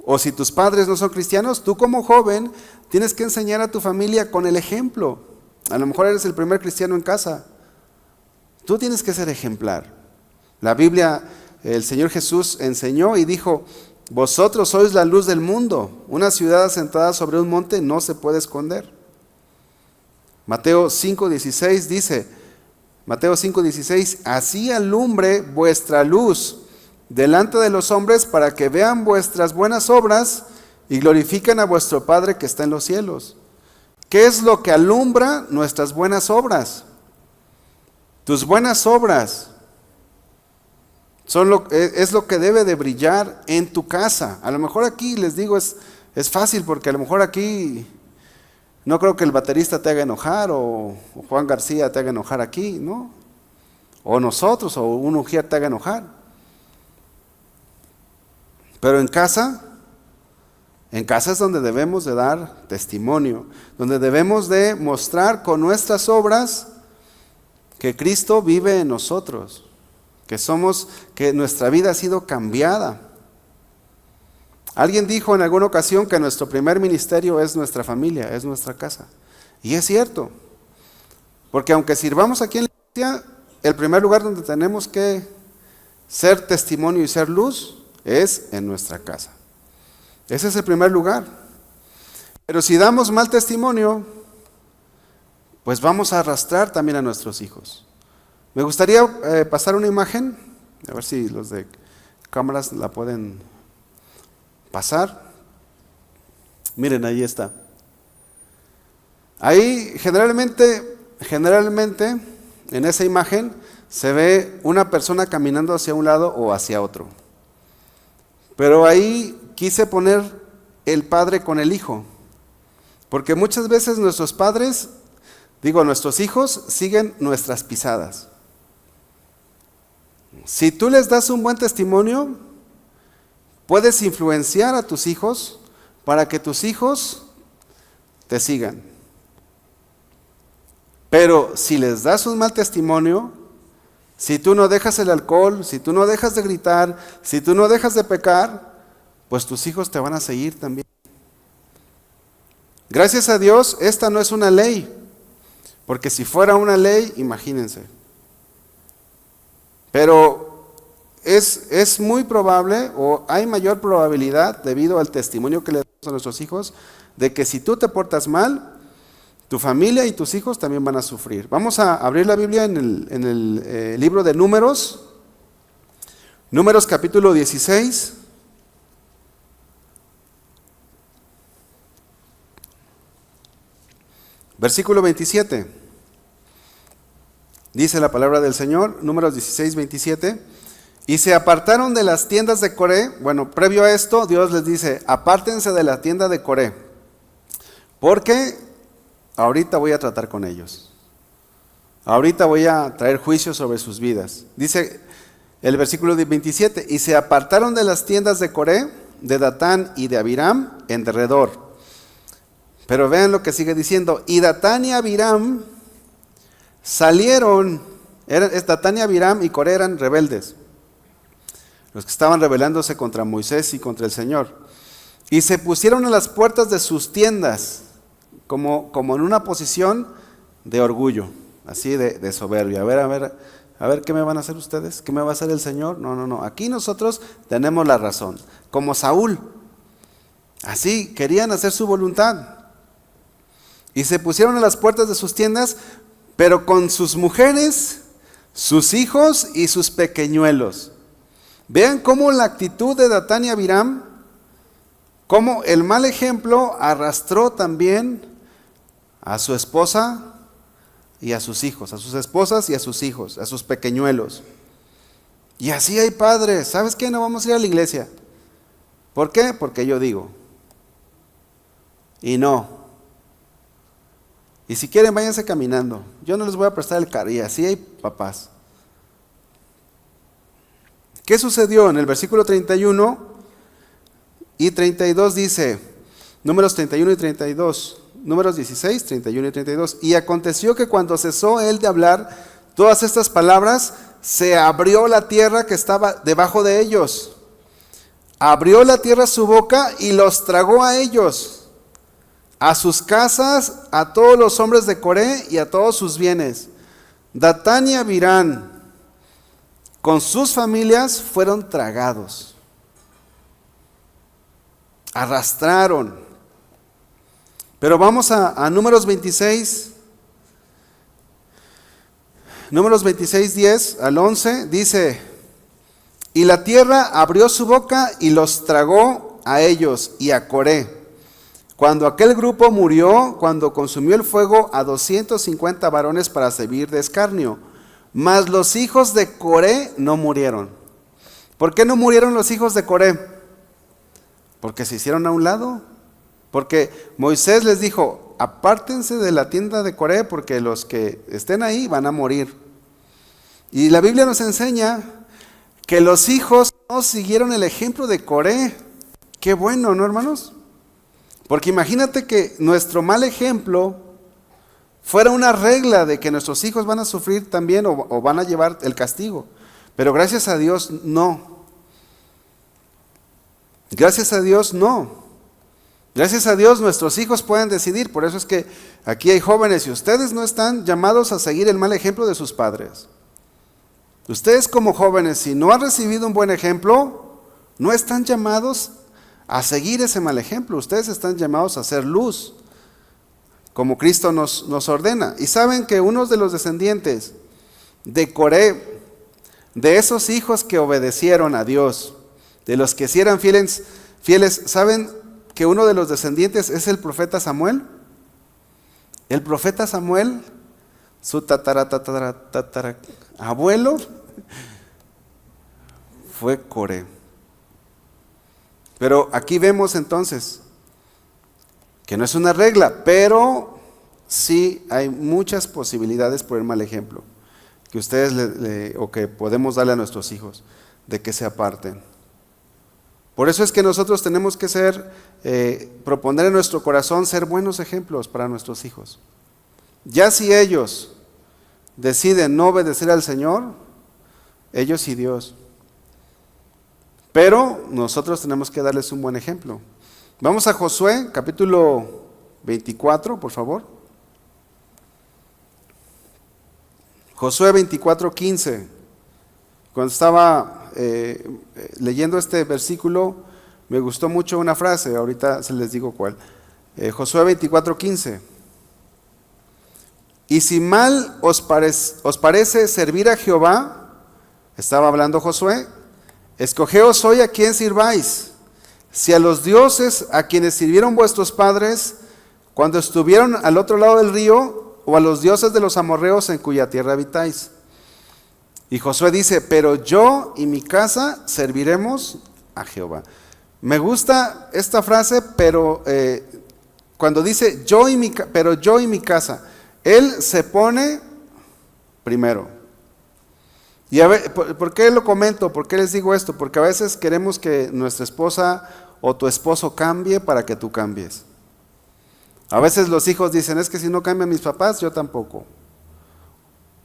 O si tus padres no son cristianos, tú como joven tienes que enseñar a tu familia con el ejemplo. A lo mejor eres el primer cristiano en casa. Tú tienes que ser ejemplar. La Biblia, el Señor Jesús enseñó y dijo, vosotros sois la luz del mundo. Una ciudad asentada sobre un monte no se puede esconder. Mateo 5:16 dice, así alumbre vuestra luz delante de los hombres para que vean vuestras buenas obras y glorifiquen a vuestro Padre que está en los cielos. ¿Qué es lo que alumbra nuestras buenas obras? Tus buenas obras es lo que debe de brillar en tu casa. A lo mejor aquí les digo, Es fácil porque a lo mejor aquí no creo que el baterista te haga enojar o Juan García te haga enojar aquí, ¿no? O nosotros o un ujier te haga enojar. Pero en casa es donde debemos de dar testimonio, donde debemos de mostrar con nuestras obras que Cristo vive en nosotros, que nuestra vida ha sido cambiada. Alguien dijo en alguna ocasión que nuestro primer ministerio es nuestra familia, es nuestra casa. Y es cierto, porque aunque sirvamos aquí en la iglesia, el primer lugar donde tenemos que ser testimonio y ser luz es en nuestra casa. Ese es el primer lugar. Pero si damos mal testimonio, pues vamos a arrastrar también a nuestros hijos. Me gustaría pasar una imagen, a ver si los de cámaras la pueden pasar. Miren, ahí está. Ahí generalmente en esa imagen se ve una persona caminando hacia un lado o hacia otro. Pero ahí quise poner el padre con el hijo, porque muchas veces nuestros hijos siguen nuestras pisadas. Si tú les das un buen testimonio, puedes influenciar a tus hijos para que tus hijos te sigan. Pero si les das un mal testimonio, si tú no dejas el alcohol, si tú no dejas de gritar, si tú no dejas de pecar, pues tus hijos te van a seguir también. Gracias a Dios, esta no es una ley, porque si fuera una ley, imagínense. Pero es muy probable, o hay mayor probabilidad, debido al testimonio que le damos a nuestros hijos, de que si tú te portas mal, tu familia y tus hijos también van a sufrir. Vamos a abrir la Biblia en el libro de Números, Números capítulo 16. Versículo 27. Dice la palabra del Señor, Números 16, 27. Y se apartaron de las tiendas de Coré. Bueno, previo a esto, Dios les dice, apártense de la tienda de Coré, porque ahorita voy a tratar con ellos. Ahorita voy a traer juicio sobre sus vidas. Dice el versículo 27, y se apartaron de las tiendas de Coré, de Datán y de Abiram en derredor. Pero vean lo que sigue diciendo, y Datán y Abiram salieron, Datán y Abiram y Coré eran rebeldes, los que estaban rebelándose contra Moisés y contra el Señor, y se pusieron a las puertas de sus tiendas, como en una posición de orgullo, así de soberbia. A ver, ¿qué me van a hacer ustedes? ¿Qué me va a hacer el Señor? No, aquí nosotros tenemos la razón, como Saúl, así querían hacer su voluntad. Y se pusieron a las puertas de sus tiendas, pero con sus mujeres, sus hijos y sus pequeñuelos. Vean cómo la actitud de Datán y Abiram, cómo el mal ejemplo arrastró también a su esposa y a sus hijos, a sus esposas y a sus hijos, a sus pequeñuelos. Y así hay padres, ¿sabes qué? No vamos a ir a la iglesia. ¿Por qué? Porque yo digo. Y no. Y si quieren, váyanse caminando. Yo no les voy a prestar el carro. Y así hay papás. ¿Qué sucedió? En el versículo 31 y 32 dice, Números 31 y 32, Números 16, 31 y 32. Y aconteció que cuando cesó él de hablar todas estas palabras, se abrió la tierra que estaba debajo de ellos. Abrió la tierra su boca y los tragó a ellos, a sus casas, a todos los hombres de Coré y a todos sus bienes. Datán y Abiram con sus familias fueron tragados. Arrastraron. Pero vamos a Números 26. Números 26, 10 al 11 dice, y la tierra abrió su boca y los tragó a ellos y a Coré. Cuando aquel grupo murió, cuando consumió el fuego a 250 varones para servir de escarnio, mas los hijos de Coré no murieron. ¿Por qué no murieron los hijos de Coré? Porque se hicieron a un lado, Porque Moisés les dijo, apártense de la tienda de Coré porque los que estén ahí van a morir. Y la Biblia nos enseña que los hijos no siguieron el ejemplo de Coré. Qué bueno, ¿no, hermanos? Porque imagínate que nuestro mal ejemplo fuera una regla de que nuestros hijos van a sufrir también o van a llevar el castigo. Pero gracias a Dios no. Gracias a Dios no. Gracias a Dios nuestros hijos pueden decidir. Por eso es que aquí hay jóvenes y ustedes no están llamados a seguir el mal ejemplo de sus padres. Ustedes como jóvenes, si no han recibido un buen ejemplo, no están llamados a seguir ese mal ejemplo. Ustedes están llamados a hacer luz, como Cristo nos ordena. Y saben que unos de los descendientes de Coré, de esos hijos que obedecieron a Dios, de los que sí eran fieles, ¿saben que uno de los descendientes es el profeta Samuel? El profeta Samuel, su tatara abuelo, fue Coré. Pero aquí vemos entonces que no es una regla, pero sí hay muchas posibilidades por el mal ejemplo que ustedes o que podemos darle a nuestros hijos, de que se aparten. Por eso es que nosotros tenemos que proponer en nuestro corazón ser buenos ejemplos para nuestros hijos. Ya si ellos deciden no obedecer al Señor, ellos y Dios. Pero nosotros tenemos que darles un buen ejemplo. Vamos a Josué, capítulo 24, por favor. Josué 24:15. Cuando estaba leyendo este versículo, me gustó mucho una frase, ahorita se les digo cuál. Josué 24:15. Y si mal os parece servir a Jehová, estaba hablando Josué, escogeos hoy a quién sirváis, si a los dioses a quienes sirvieron vuestros padres cuando estuvieron al otro lado del río, o a los dioses de los amorreos en cuya tierra habitáis. Y Josué dice, pero yo y mi casa serviremos a Jehová. Me gusta esta frase, pero cuando dice pero yo y mi casa, él se pone primero. Y a ver, ¿por qué lo comento? ¿Por qué les digo esto? Porque a veces queremos que nuestra esposa o tu esposo cambie para que tú cambies. A veces los hijos dicen, es que si no cambian mis papás, yo tampoco.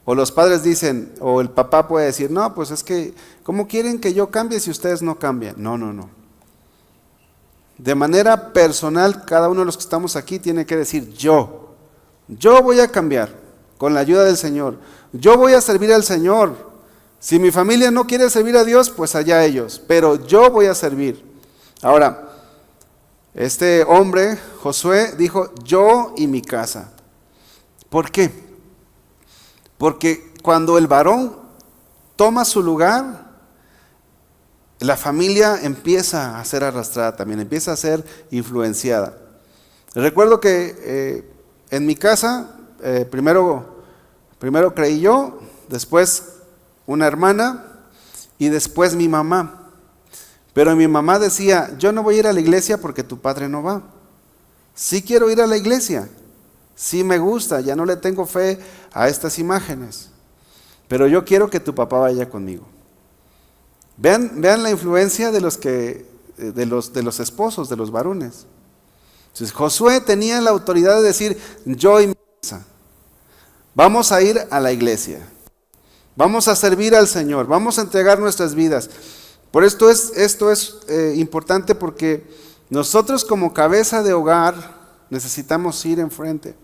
O los padres dicen, o el papá puede decir, no, pues es que, ¿cómo quieren que yo cambie si ustedes no cambian? No. De manera personal, cada uno de los que estamos aquí tiene que decir, yo voy a cambiar con la ayuda del Señor. Yo voy a servir al Señor. Si mi familia no quiere servir a Dios, pues allá ellos, pero yo voy a servir. Ahora, este hombre, Josué, dijo, yo y mi casa. ¿Por qué? Porque cuando el varón toma su lugar, la familia empieza a ser arrastrada también, empieza a ser influenciada. Recuerdo que en mi casa, primero creí yo, después una hermana y después mi mamá. Pero mi mamá decía, yo no voy a ir a la iglesia porque tu padre no va. Sí quiero ir a la iglesia, sí me gusta, ya no le tengo fe a estas imágenes, pero yo quiero que tu papá vaya conmigo. Vean la influencia de los esposos, de los varones. Entonces, Josué tenía la autoridad de decir, yo y mi casa, vamos a ir a la iglesia, vamos a servir al Señor, vamos a entregar nuestras vidas. Por esto es importante, porque nosotros como cabeza de hogar necesitamos ir enfrente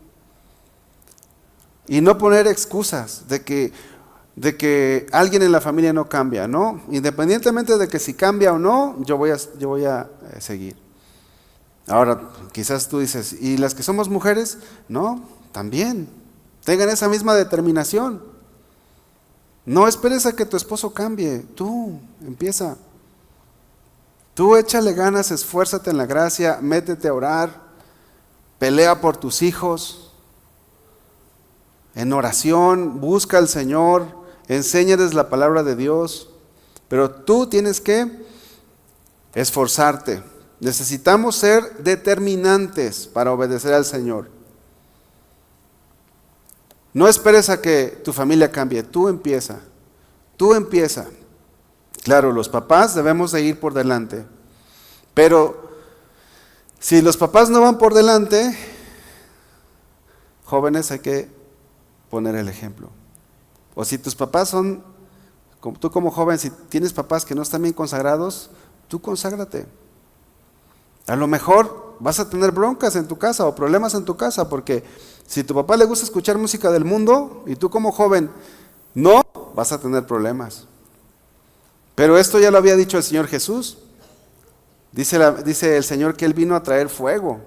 y no poner excusas de que alguien en la familia no cambia, ¿no? Independientemente de que si cambia o no, yo voy a seguir. Ahora, quizás tú dices, ¿y las que somos mujeres? No, también. Tengan esa misma determinación. No esperes a que tu esposo cambie, tú empieza. Tú échale ganas, esfuérzate en la gracia, métete a orar, pelea por tus hijos, en oración, busca al Señor, enséñales la palabra de Dios, pero tú tienes que esforzarte Necesitamos ser determinantes para obedecer al Señor. No esperes a que tu familia cambie, tú empieza. Claro, los papás debemos de ir por delante, pero si los papás no van por delante, jóvenes, hay que poner el ejemplo. O si tus papás son, tú como joven, si tienes papás que no están bien consagrados, tú conságrate. A lo mejor vas a tener broncas en tu casa o problemas en tu casa, porque si a tu papá le gusta escuchar música del mundo y tú como joven no, vas a tener problemas. Pero esto ya lo había dicho el Señor Jesús. Dice el Señor que Él vino a traer fuego.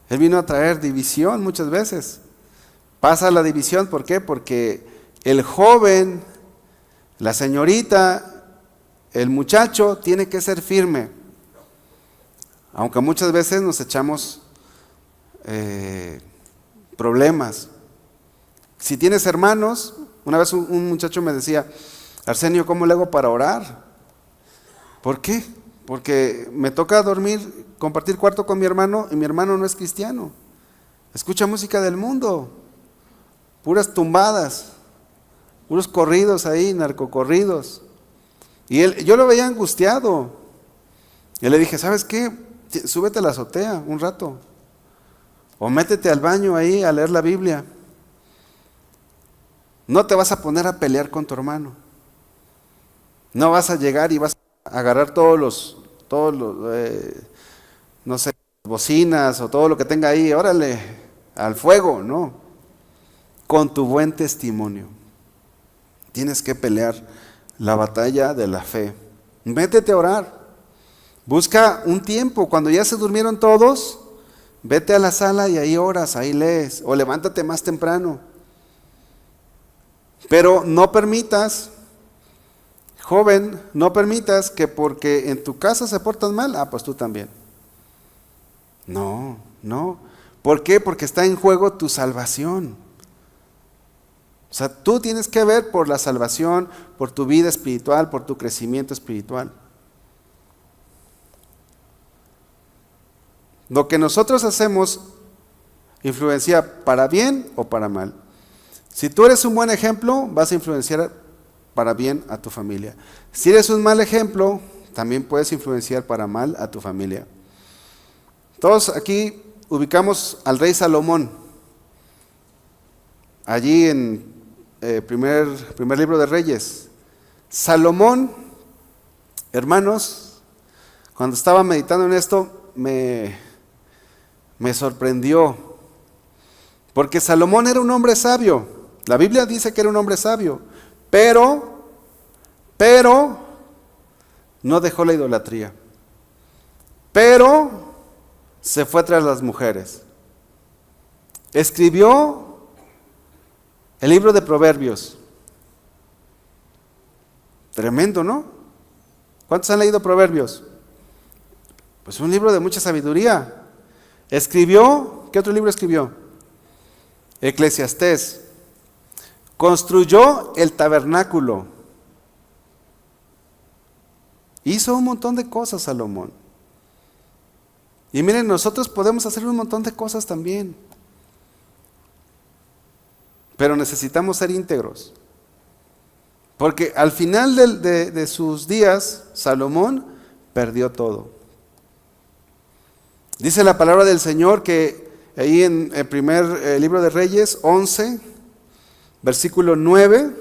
Él vino a traer división muchas veces. Pasa la división, ¿por qué? Porque el joven, la señorita, el muchacho tiene que ser firme. Aunque muchas veces nos echamos problemas. Si tienes hermanos, una vez un muchacho me decía, Arsenio, ¿cómo le hago para orar? ¿Por qué? Porque me toca dormir, compartir cuarto con mi hermano y mi hermano no es cristiano. Escucha música del mundo, puras tumbadas, puros corridos ahí, narcocorridos. Y yo lo veía angustiado. Y le dije, ¿sabes qué? Súbete a la azotea un rato. O métete al baño ahí a leer la Biblia. No te vas a poner a pelear con tu hermano. No vas a llegar y vas a agarrar todos los no sé, bocinas o todo lo que tenga ahí, órale, al fuego, no. Con tu buen testimonio. Tienes que pelear la batalla de la fe. Métete a orar. Busca un tiempo, cuando ya se durmieron todos, vete a la sala y ahí oras, ahí lees, o levántate más temprano. Pero no permitas, joven, no permitas que porque en tu casa se portan mal, pues tú también. No. ¿Por qué? Porque está en juego tu salvación. O sea, tú tienes que ver por la salvación, por tu vida espiritual, por tu crecimiento espiritual. Lo que nosotros hacemos influencia para bien o para mal. Si tú eres un buen ejemplo, vas a influenciar para bien a tu familia. Si eres un mal ejemplo, también puedes influenciar para mal a tu familia. Todos aquí ubicamos al rey Salomón. Allí en primer libro de Reyes. Salomón, hermanos, cuando estaba meditando en esto, me sorprendió, porque Salomón era un hombre sabio. La Biblia dice que era un hombre sabio, pero no dejó la idolatría, pero se fue tras las mujeres. Escribió el libro de Proverbios. Tremendo, ¿no? ¿Cuántos han leído Proverbios? Pues un libro de mucha sabiduría. Escribió, ¿qué otro libro escribió? Eclesiastés. Construyó el tabernáculo. Hizo un montón de cosas Salomón. Y miren, nosotros podemos hacer un montón de cosas también. Pero necesitamos ser íntegros. Porque al final de sus días, Salomón perdió todo. Dice la palabra del Señor que ahí en el primer libro de Reyes 11, versículo 9,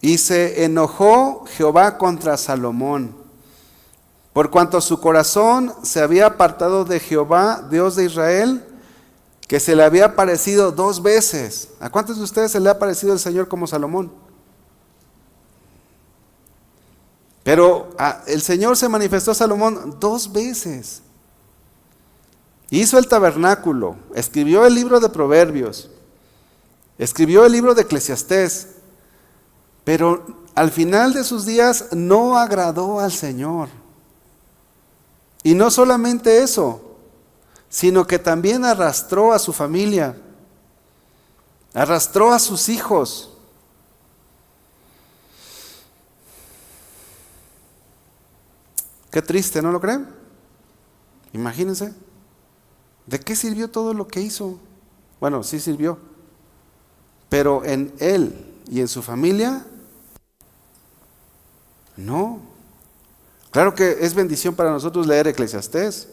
y se enojó Jehová contra Salomón, por cuanto su corazón se había apartado de Jehová, Dios de Israel, que se le había aparecido 2 veces. ¿A cuántos de ustedes se le ha aparecido el Señor como Salomón? Pero el Señor se manifestó a Salomón 2 veces. Hizo el tabernáculo, escribió el libro de Proverbios, escribió el libro de Eclesiastés, pero al final de sus días no agradó al Señor. Y no solamente eso, sino que también arrastró a su familia, arrastró a sus hijos. Qué triste, ¿no lo creen? Imagínense, ¿de qué sirvió todo lo que hizo? Bueno, sí sirvió, pero en él y en su familia, no. Claro que es bendición para nosotros leer Eclesiastés,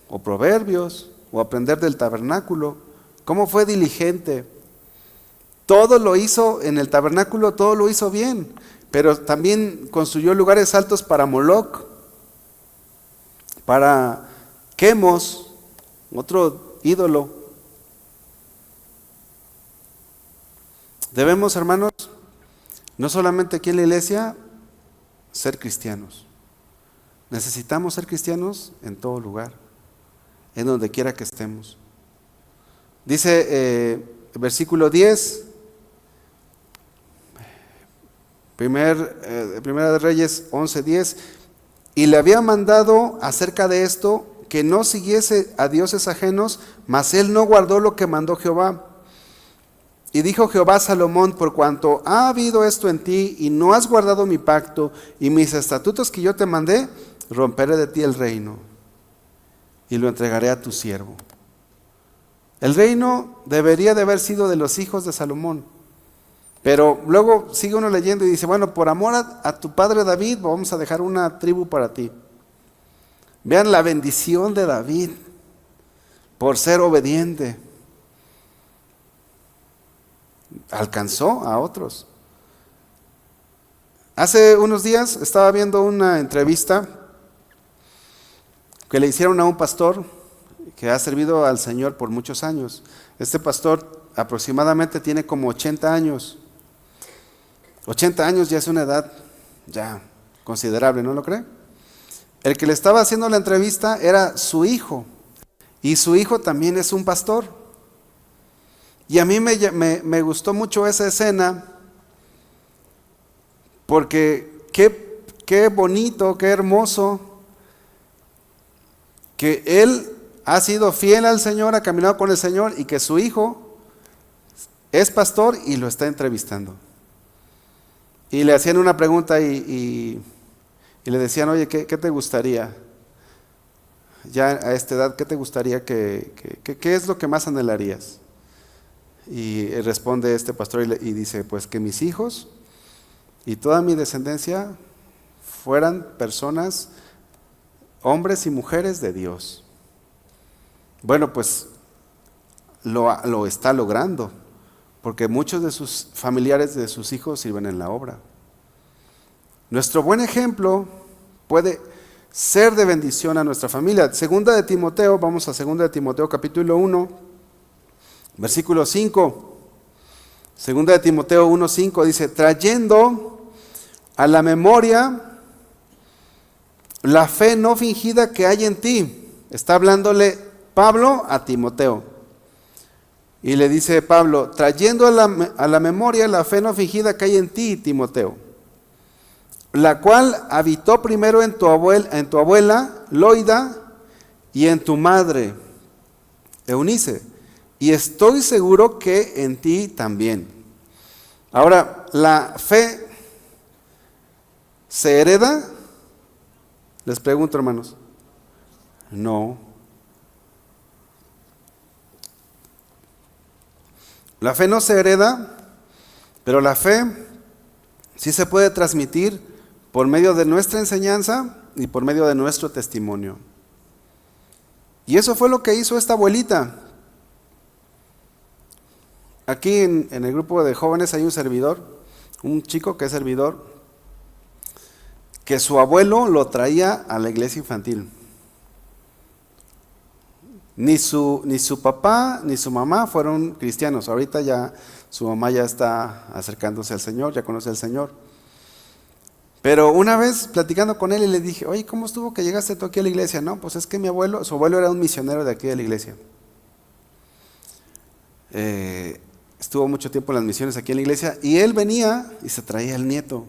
o Proverbios, o aprender del tabernáculo. ¿Cómo fue diligente? Todo lo hizo en el tabernáculo, todo lo hizo bien, pero también construyó lugares altos para Moloc, para Quemos, otro ídolo. Debemos, hermanos, no solamente aquí en la iglesia, ser cristianos. Necesitamos ser cristianos en todo lugar, en donde quiera que estemos. Dice versículo 10, Primera de Reyes 11:10, y le había mandado acerca de esto que no siguiese a dioses ajenos, mas él no guardó lo que mandó Jehová. Y dijo Jehová a Salomón: por cuanto ha habido esto en ti y no has guardado mi pacto y mis estatutos que yo te mandé, romperé de ti el reino y lo entregaré a tu siervo. El reino debería de haber sido de los hijos de Salomón, pero luego sigue uno leyendo y dice, bueno, por amor a tu padre David, vamos a dejar una tribu para ti. Vean la bendición de David por ser obediente. Alcanzó a otros. Hace unos días estaba viendo una entrevista que le hicieron a un pastor que ha servido al Señor por muchos años. Este pastor aproximadamente tiene como 80 años. 80 años ya es una edad ya considerable, ¿no lo cree? El que le estaba haciendo la entrevista era su hijo, y su hijo también es un pastor. Y a mí me gustó mucho esa escena, porque qué bonito, qué hermoso, que él ha sido fiel al Señor, ha caminado con el Señor, y que su hijo es pastor y lo está entrevistando. Y le hacían una pregunta y le decían, oye, ¿qué te gustaría? Ya a esta edad, ¿qué te gustaría qué es lo que más anhelarías? Y responde este pastor y dice, pues que mis hijos y toda mi descendencia fueran personas, hombres y mujeres de Dios. Bueno, pues lo está logrando, porque muchos de sus familiares, de sus hijos, sirven en la obra. Nuestro buen ejemplo puede ser de bendición a nuestra familia. Segunda de Timoteo, vamos a Segunda de Timoteo capítulo 1, versículo 5. Segunda de Timoteo 1:5 dice, trayendo a la memoria la fe no fingida que hay en ti. Está hablándole Pablo a Timoteo. Y le dice Pablo, trayendo a la memoria la fe no fingida que hay en ti, Timoteo, la cual habitó primero en tu abuela Loida y en tu madre Eunice, y estoy seguro que en ti también. Ahora, ¿la fe se hereda? Les pregunto, hermanos. No. La fe no se hereda, pero la fe sí se puede transmitir por medio de nuestra enseñanza y por medio de nuestro testimonio. Y eso fue lo que hizo esta abuelita. Aquí en el grupo de jóvenes hay un servidor, un chico que es servidor, que su abuelo lo traía a la iglesia infantil. Ni su papá ni su mamá fueron cristianos. Ahorita ya su mamá ya está acercándose al Señor, ya conoce al Señor. Pero una vez platicando con él y le dije, oye, ¿cómo estuvo que llegaste tú aquí a la iglesia? No, pues es que su abuelo era un misionero de aquí de la iglesia. Estuvo mucho tiempo en las misiones aquí en la iglesia y él venía y se traía el nieto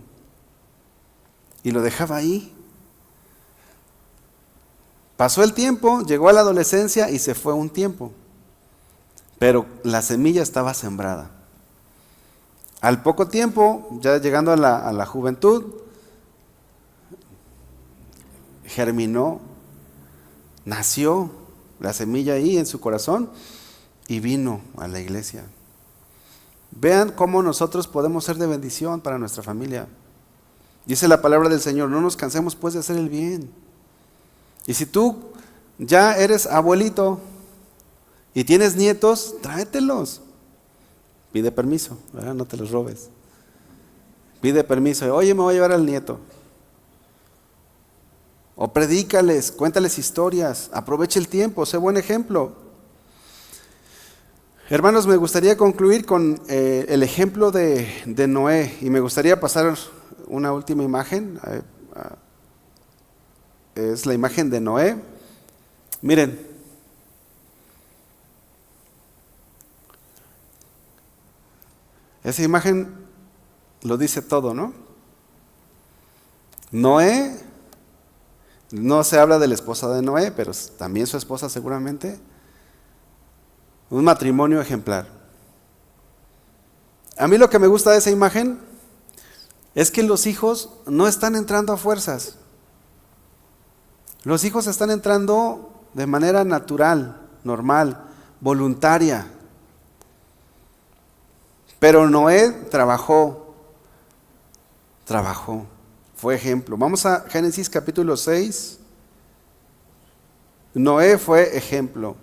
y lo dejaba ahí. Pasó el tiempo, llegó a la adolescencia y se fue un tiempo, pero la semilla estaba sembrada. Al poco tiempo, ya llegando a la juventud, germinó nació la semilla ahí en su corazón y vino a la iglesia. Vean cómo nosotros podemos ser de bendición para nuestra familia. Dice la palabra del Señor, no nos cansemos pues de hacer el bien. Y si tú ya eres abuelito y tienes nietos, tráetelos. Pide permiso, ¿verdad? No te los robes. Pide permiso, oye, me voy a llevar al nieto. O predícales, cuéntales historias, aprovecha el tiempo, sé buen ejemplo. Hermanos, me gustaría concluir con el ejemplo de Noé, y me gustaría pasar una última imagen. Es la imagen de Noé. Miren, esa imagen lo dice todo, ¿no? Noé, no se habla de la esposa de Noé, pero también su esposa seguramente. Un matrimonio ejemplar. A mí lo que me gusta de esa imagen es que los hijos no están entrando a fuerzas. Los hijos están entrando de manera natural, normal, voluntaria. Pero Noé trabajó, fue ejemplo. Vamos a Génesis capítulo 6. Noé fue ejemplo.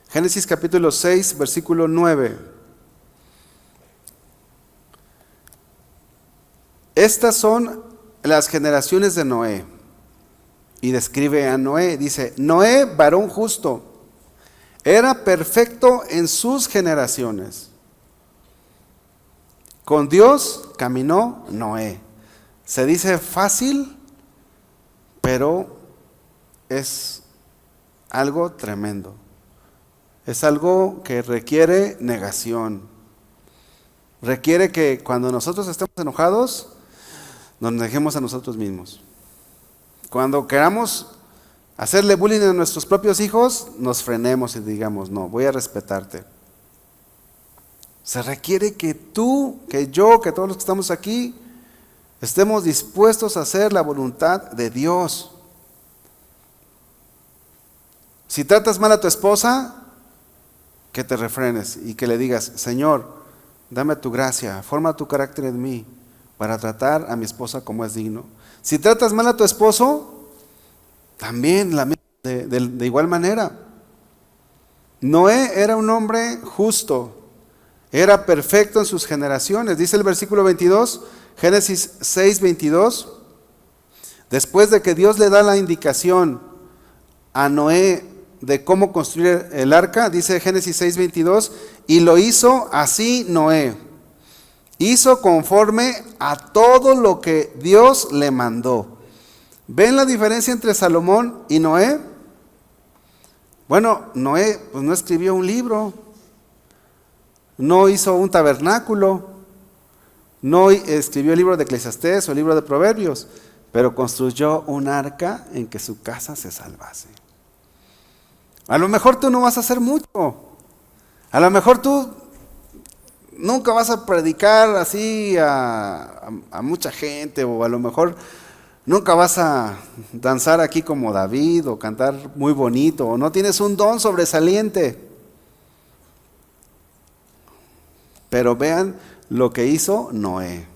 Génesis capítulo 6, versículo 9. Estas son las generaciones de Noé. Y describe a Noé, dice, Noé, varón justo, era perfecto en sus generaciones. Con Dios caminó Noé. Se dice fácil, pero es algo tremendo. Es algo que requiere negación. Requiere que cuando nosotros estemos enojados, nos dejemos a nosotros mismos. Cuando queramos hacerle bullying a nuestros propios hijos, nos frenemos y digamos, no, voy a respetarte. Se requiere que tú, que yo, que todos los que estamos aquí, estemos dispuestos a hacer la voluntad de Dios. Si tratas mal a tu esposa, que te refrenes y que le digas, Señor, dame tu gracia, forma tu carácter en mí para tratar a mi esposa como es digno. Si tratas mal a tu esposo, también de igual manera. Noé era un hombre justo, era perfecto en sus generaciones. Dice el versículo 22, Génesis 6, 22, después de que Dios le da la indicación a Noé de cómo construir el arca, dice Génesis 6, 22, y lo hizo así Noé. Hizo conforme a todo lo que Dios le mandó. ¿Ven la diferencia entre Salomón y Noé? Bueno, Noé pues no escribió un libro, no hizo un tabernáculo, no escribió el libro de Eclesiastés o el libro de Proverbios, pero construyó un arca en que su casa se salvase. A lo mejor tú no vas a hacer mucho, a lo mejor tú nunca vas a predicar así a mucha gente, o a lo mejor nunca vas a danzar aquí como David o cantar muy bonito, o no tienes un don sobresaliente. Pero vean lo que hizo Noé.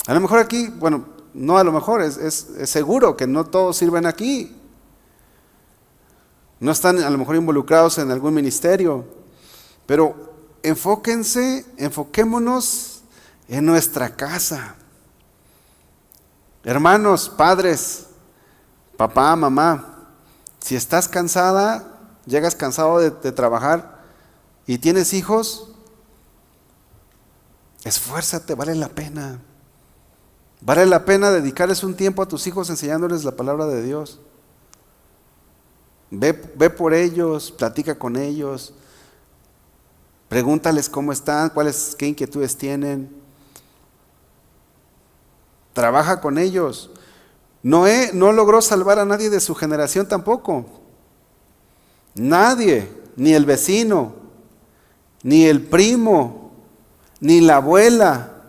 A lo mejor aquí, bueno, no a lo mejor, es seguro que no todos sirven aquí. No están a lo mejor involucrados en algún ministerio, pero enfoquémonos en nuestra casa. Hermanos, padres, papá, mamá, si estás cansada, llegas cansado de trabajar y tienes hijos, esfuérzate, vale la pena. Vale la pena dedicarles un tiempo a tus hijos enseñándoles la palabra de Dios. Ve por ellos, platica con ellos, pregúntales cómo están, qué inquietudes tienen. Trabaja con ellos. Noé no logró salvar a nadie de su generación tampoco. Nadie, ni el vecino, ni el primo, ni la abuela,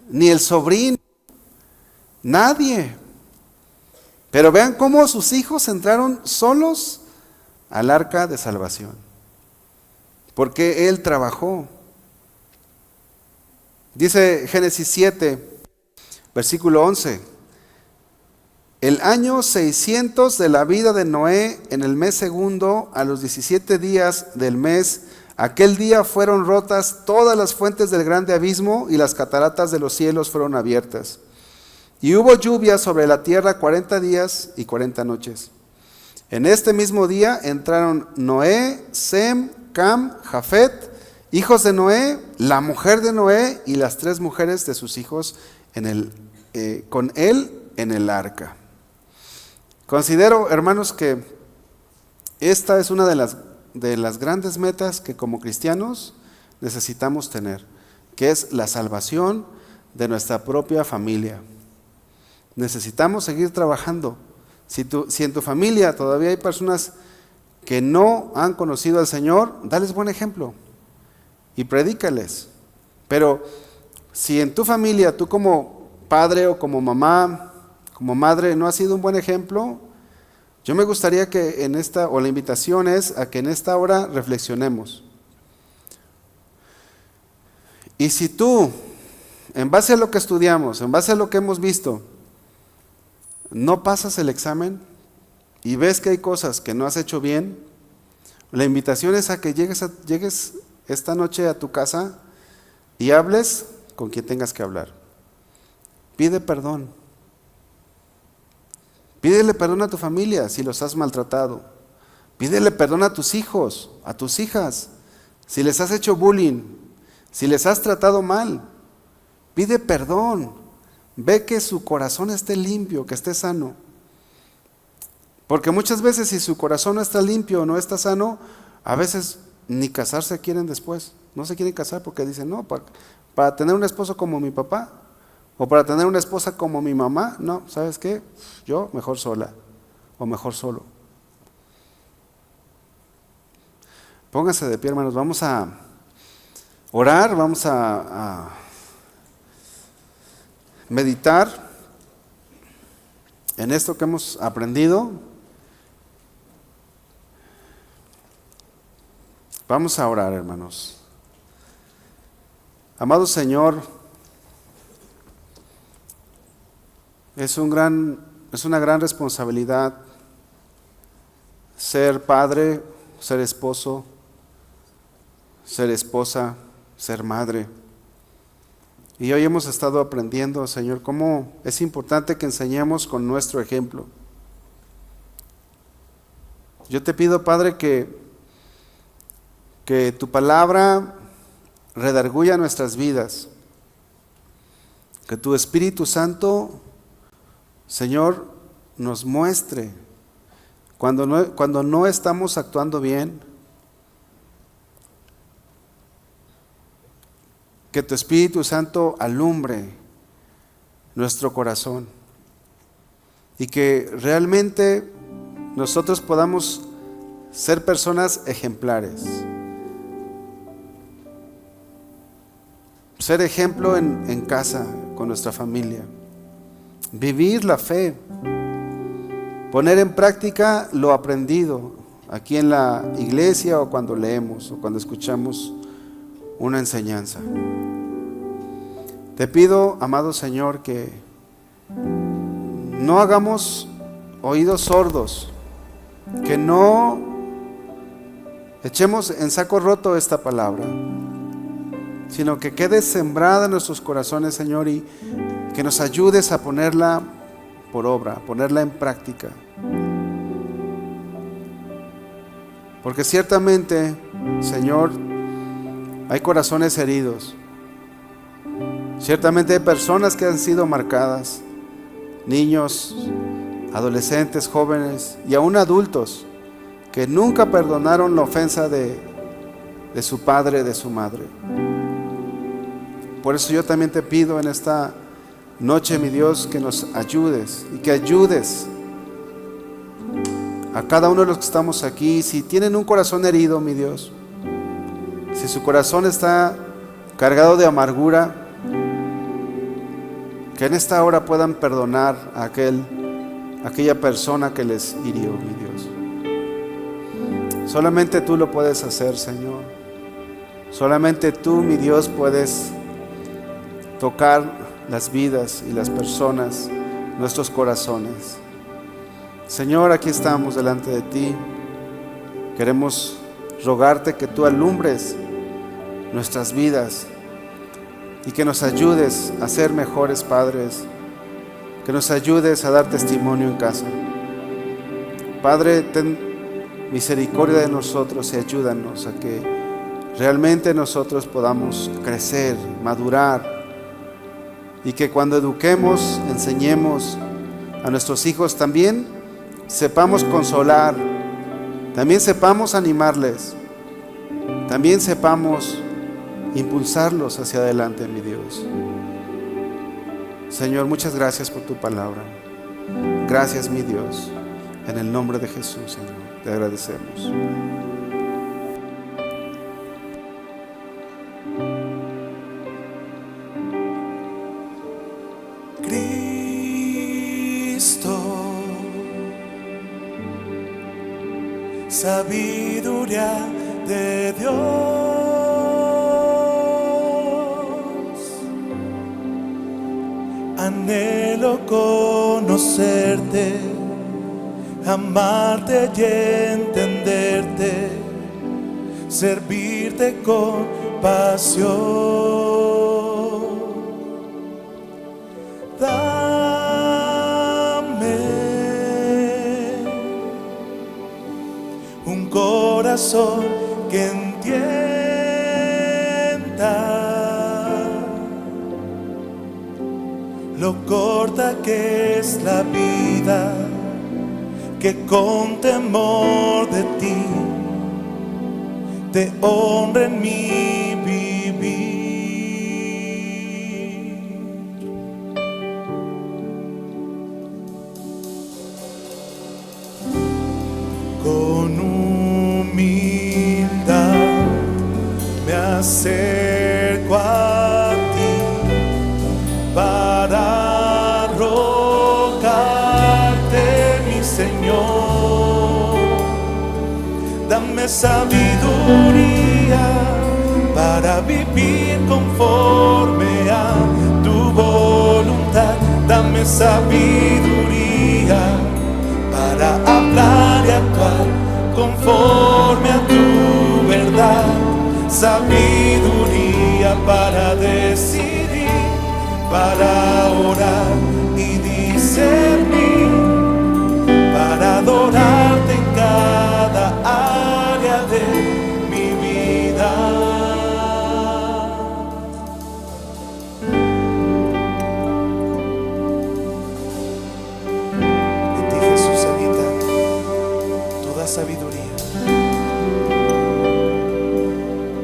ni el sobrino. Nadie. Pero vean cómo sus hijos entraron solos al arca de salvación. Porque Él trabajó. Dice Génesis 7, versículo 11. El año 600 de la vida de Noé, en el mes segundo, a los 17 días del mes, aquel día fueron rotas todas las fuentes del grande abismo y las cataratas de los cielos fueron abiertas. Y hubo lluvia sobre la tierra 40 días y 40 noches. En este mismo día entraron Noé, Sem, Cam, Jafet, hijos de Noé, la mujer de Noé y las 3 mujeres de sus hijos con él en el arca. Considero, hermanos, que esta es una de las grandes metas que como cristianos necesitamos tener, que es la salvación de nuestra propia familia. Necesitamos seguir trabajando. Si en tu familia todavía hay personas que no han conocido al Señor, dales buen ejemplo y predícales. Pero si en tu familia, tú como padre o como mamá, como madre, no has sido un buen ejemplo, yo me gustaría que la invitación es a que en esta hora reflexionemos. Y si tú, en base a lo que estudiamos, en base a lo que hemos visto, no pasas el examen y ves que hay cosas que no has hecho bien, la invitación es a que llegues esta noche a tu casa y hables con quien tengas que hablar. Pide perdón. Pídele perdón a tu familia si los has maltratado. Pídele perdón a tus hijos, a tus hijas, si les has hecho bullying, si les has tratado mal. Pide perdón. Ve que su corazón esté limpio, que esté sano. Porque muchas veces si su corazón no está limpio, no está sano, a veces ni casarse quieren después. No se quieren casar porque dicen, no, para tener un esposo como mi papá, o para tener una esposa como mi mamá, no, ¿sabes qué? Yo mejor sola, o mejor solo. Pónganse de pie, hermanos, vamos a orar, vamos a meditar en esto que hemos aprendido. Vamos a orar, hermanos. Amado Señor, es una gran responsabilidad ser padre, ser esposo, ser esposa, ser madre. Y hoy hemos estado aprendiendo, Señor, cómo es importante que enseñemos con nuestro ejemplo. Yo te pido, Padre, que tu palabra redarguya nuestras vidas. Que tu Espíritu Santo, Señor, nos muestre cuando no estamos actuando bien. Que tu Espíritu Santo alumbre nuestro corazón y que realmente nosotros podamos ser personas ejemplares. Ser ejemplo en casa, con nuestra familia. Vivir la fe. Poner en práctica lo aprendido aquí en la iglesia o cuando leemos o cuando escuchamos una enseñanza. Te pido, amado Señor, que no hagamos oídos sordos, que no echemos en saco roto esta palabra, sino que quede sembrada en nuestros corazones, Señor, y que nos ayudes a ponerla por obra, a ponerla en práctica. Porque ciertamente, Señor, hay corazones heridos. Ciertamente hay personas que han sido marcadas, niños, adolescentes, jóvenes y aún adultos que nunca perdonaron la ofensa de su padre, de su madre. Por eso yo también te pido en esta noche, mi Dios, que nos ayudes y que ayudes a cada uno de los que estamos aquí. Si tienen un corazón herido, mi Dios, si su corazón está cargado de amargura, que en esta hora puedan perdonar a aquella persona que les hirió, mi Dios. Solamente tú lo puedes hacer, Señor. Solamente tú, mi Dios, puedes tocar las vidas y las personas, nuestros corazones. Señor, aquí estamos delante de ti. Queremos rogarte que tú alumbres nuestras vidas y que nos ayudes a ser mejores padres, que nos ayudes a dar testimonio en casa. Padre, ten misericordia de nosotros y ayúdanos a que realmente nosotros podamos crecer, madurar, y que cuando eduquemos, enseñemos a nuestros hijos también sepamos consolar, también sepamos animarles, también sepamos impulsarlos hacia adelante, mi Dios. Señor, muchas gracias por tu palabra. Gracias, mi Dios. En el nombre de Jesús, Señor, te agradecemos. Cristo, sabiduría de Dios, anhelo conocerte, amarte y entenderte, servirte con pasión. Dame un corazón que entienda lo corta que es la vida, que con temor de ti te honre en mi vivir. Con humildad me acerco a ti para rogarte, mi Señor. Dame sabiduría para vivir conforme a tu voluntad. Dame sabiduría para hablar y actuar conforme a tu verdad. Sabiduría para decidir, para orar y discernir, para adorarte en cada área de mi vida. En ti, Jesús, habita toda sabiduría.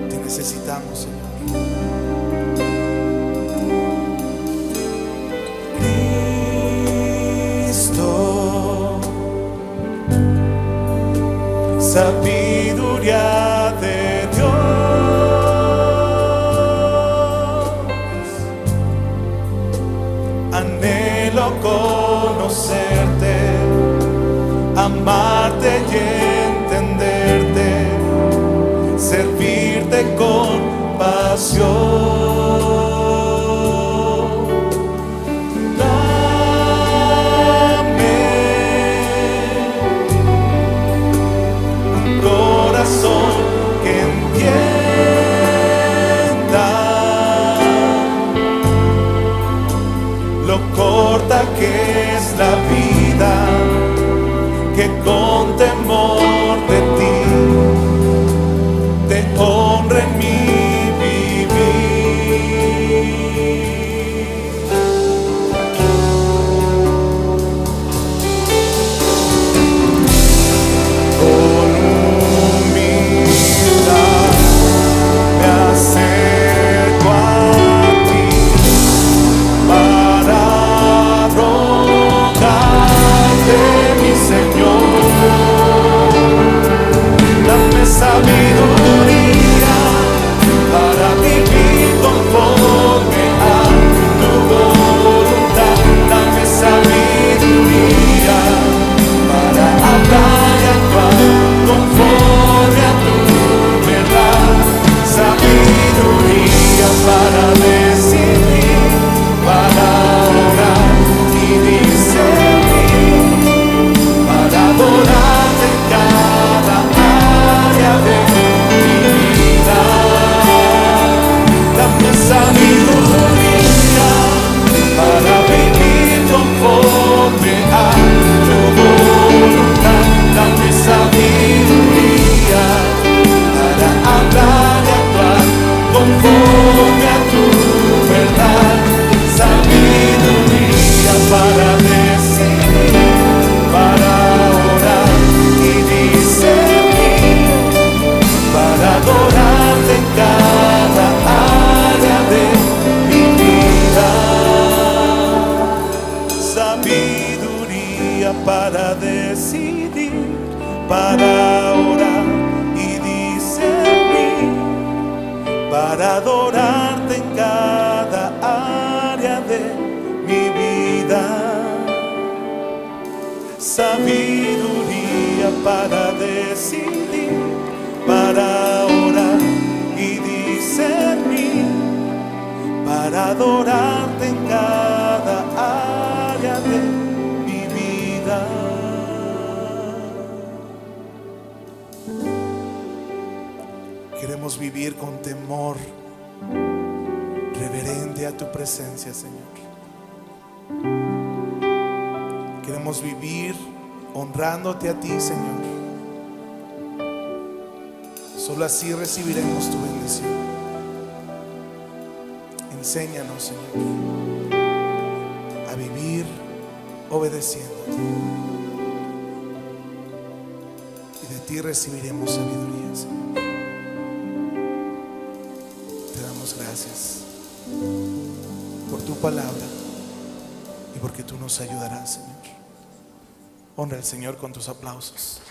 Te necesitamos, Señor. Sabiduría de Dios, anhelo conocerte, amarte y entenderte, servirte con pasión. Que entienda lo corta que es la vida, que con temor de ti te honre en mi para rogar. sabiduría para decidir, para orar y discernir, para adorarte en cada área de mi vida. Queremos vivir con temor reverente a tu presencia, Señor. Queremos vivir honrándote a ti, Señor. Solo así recibiremos tu bendición. Enséñanos, Señor, a vivir obedeciéndote. Y de ti recibiremos sabiduría, Señor. Te damos gracias por tu palabra y porque tú nos ayudarás, Señor. Honra al Señor con tus aplausos.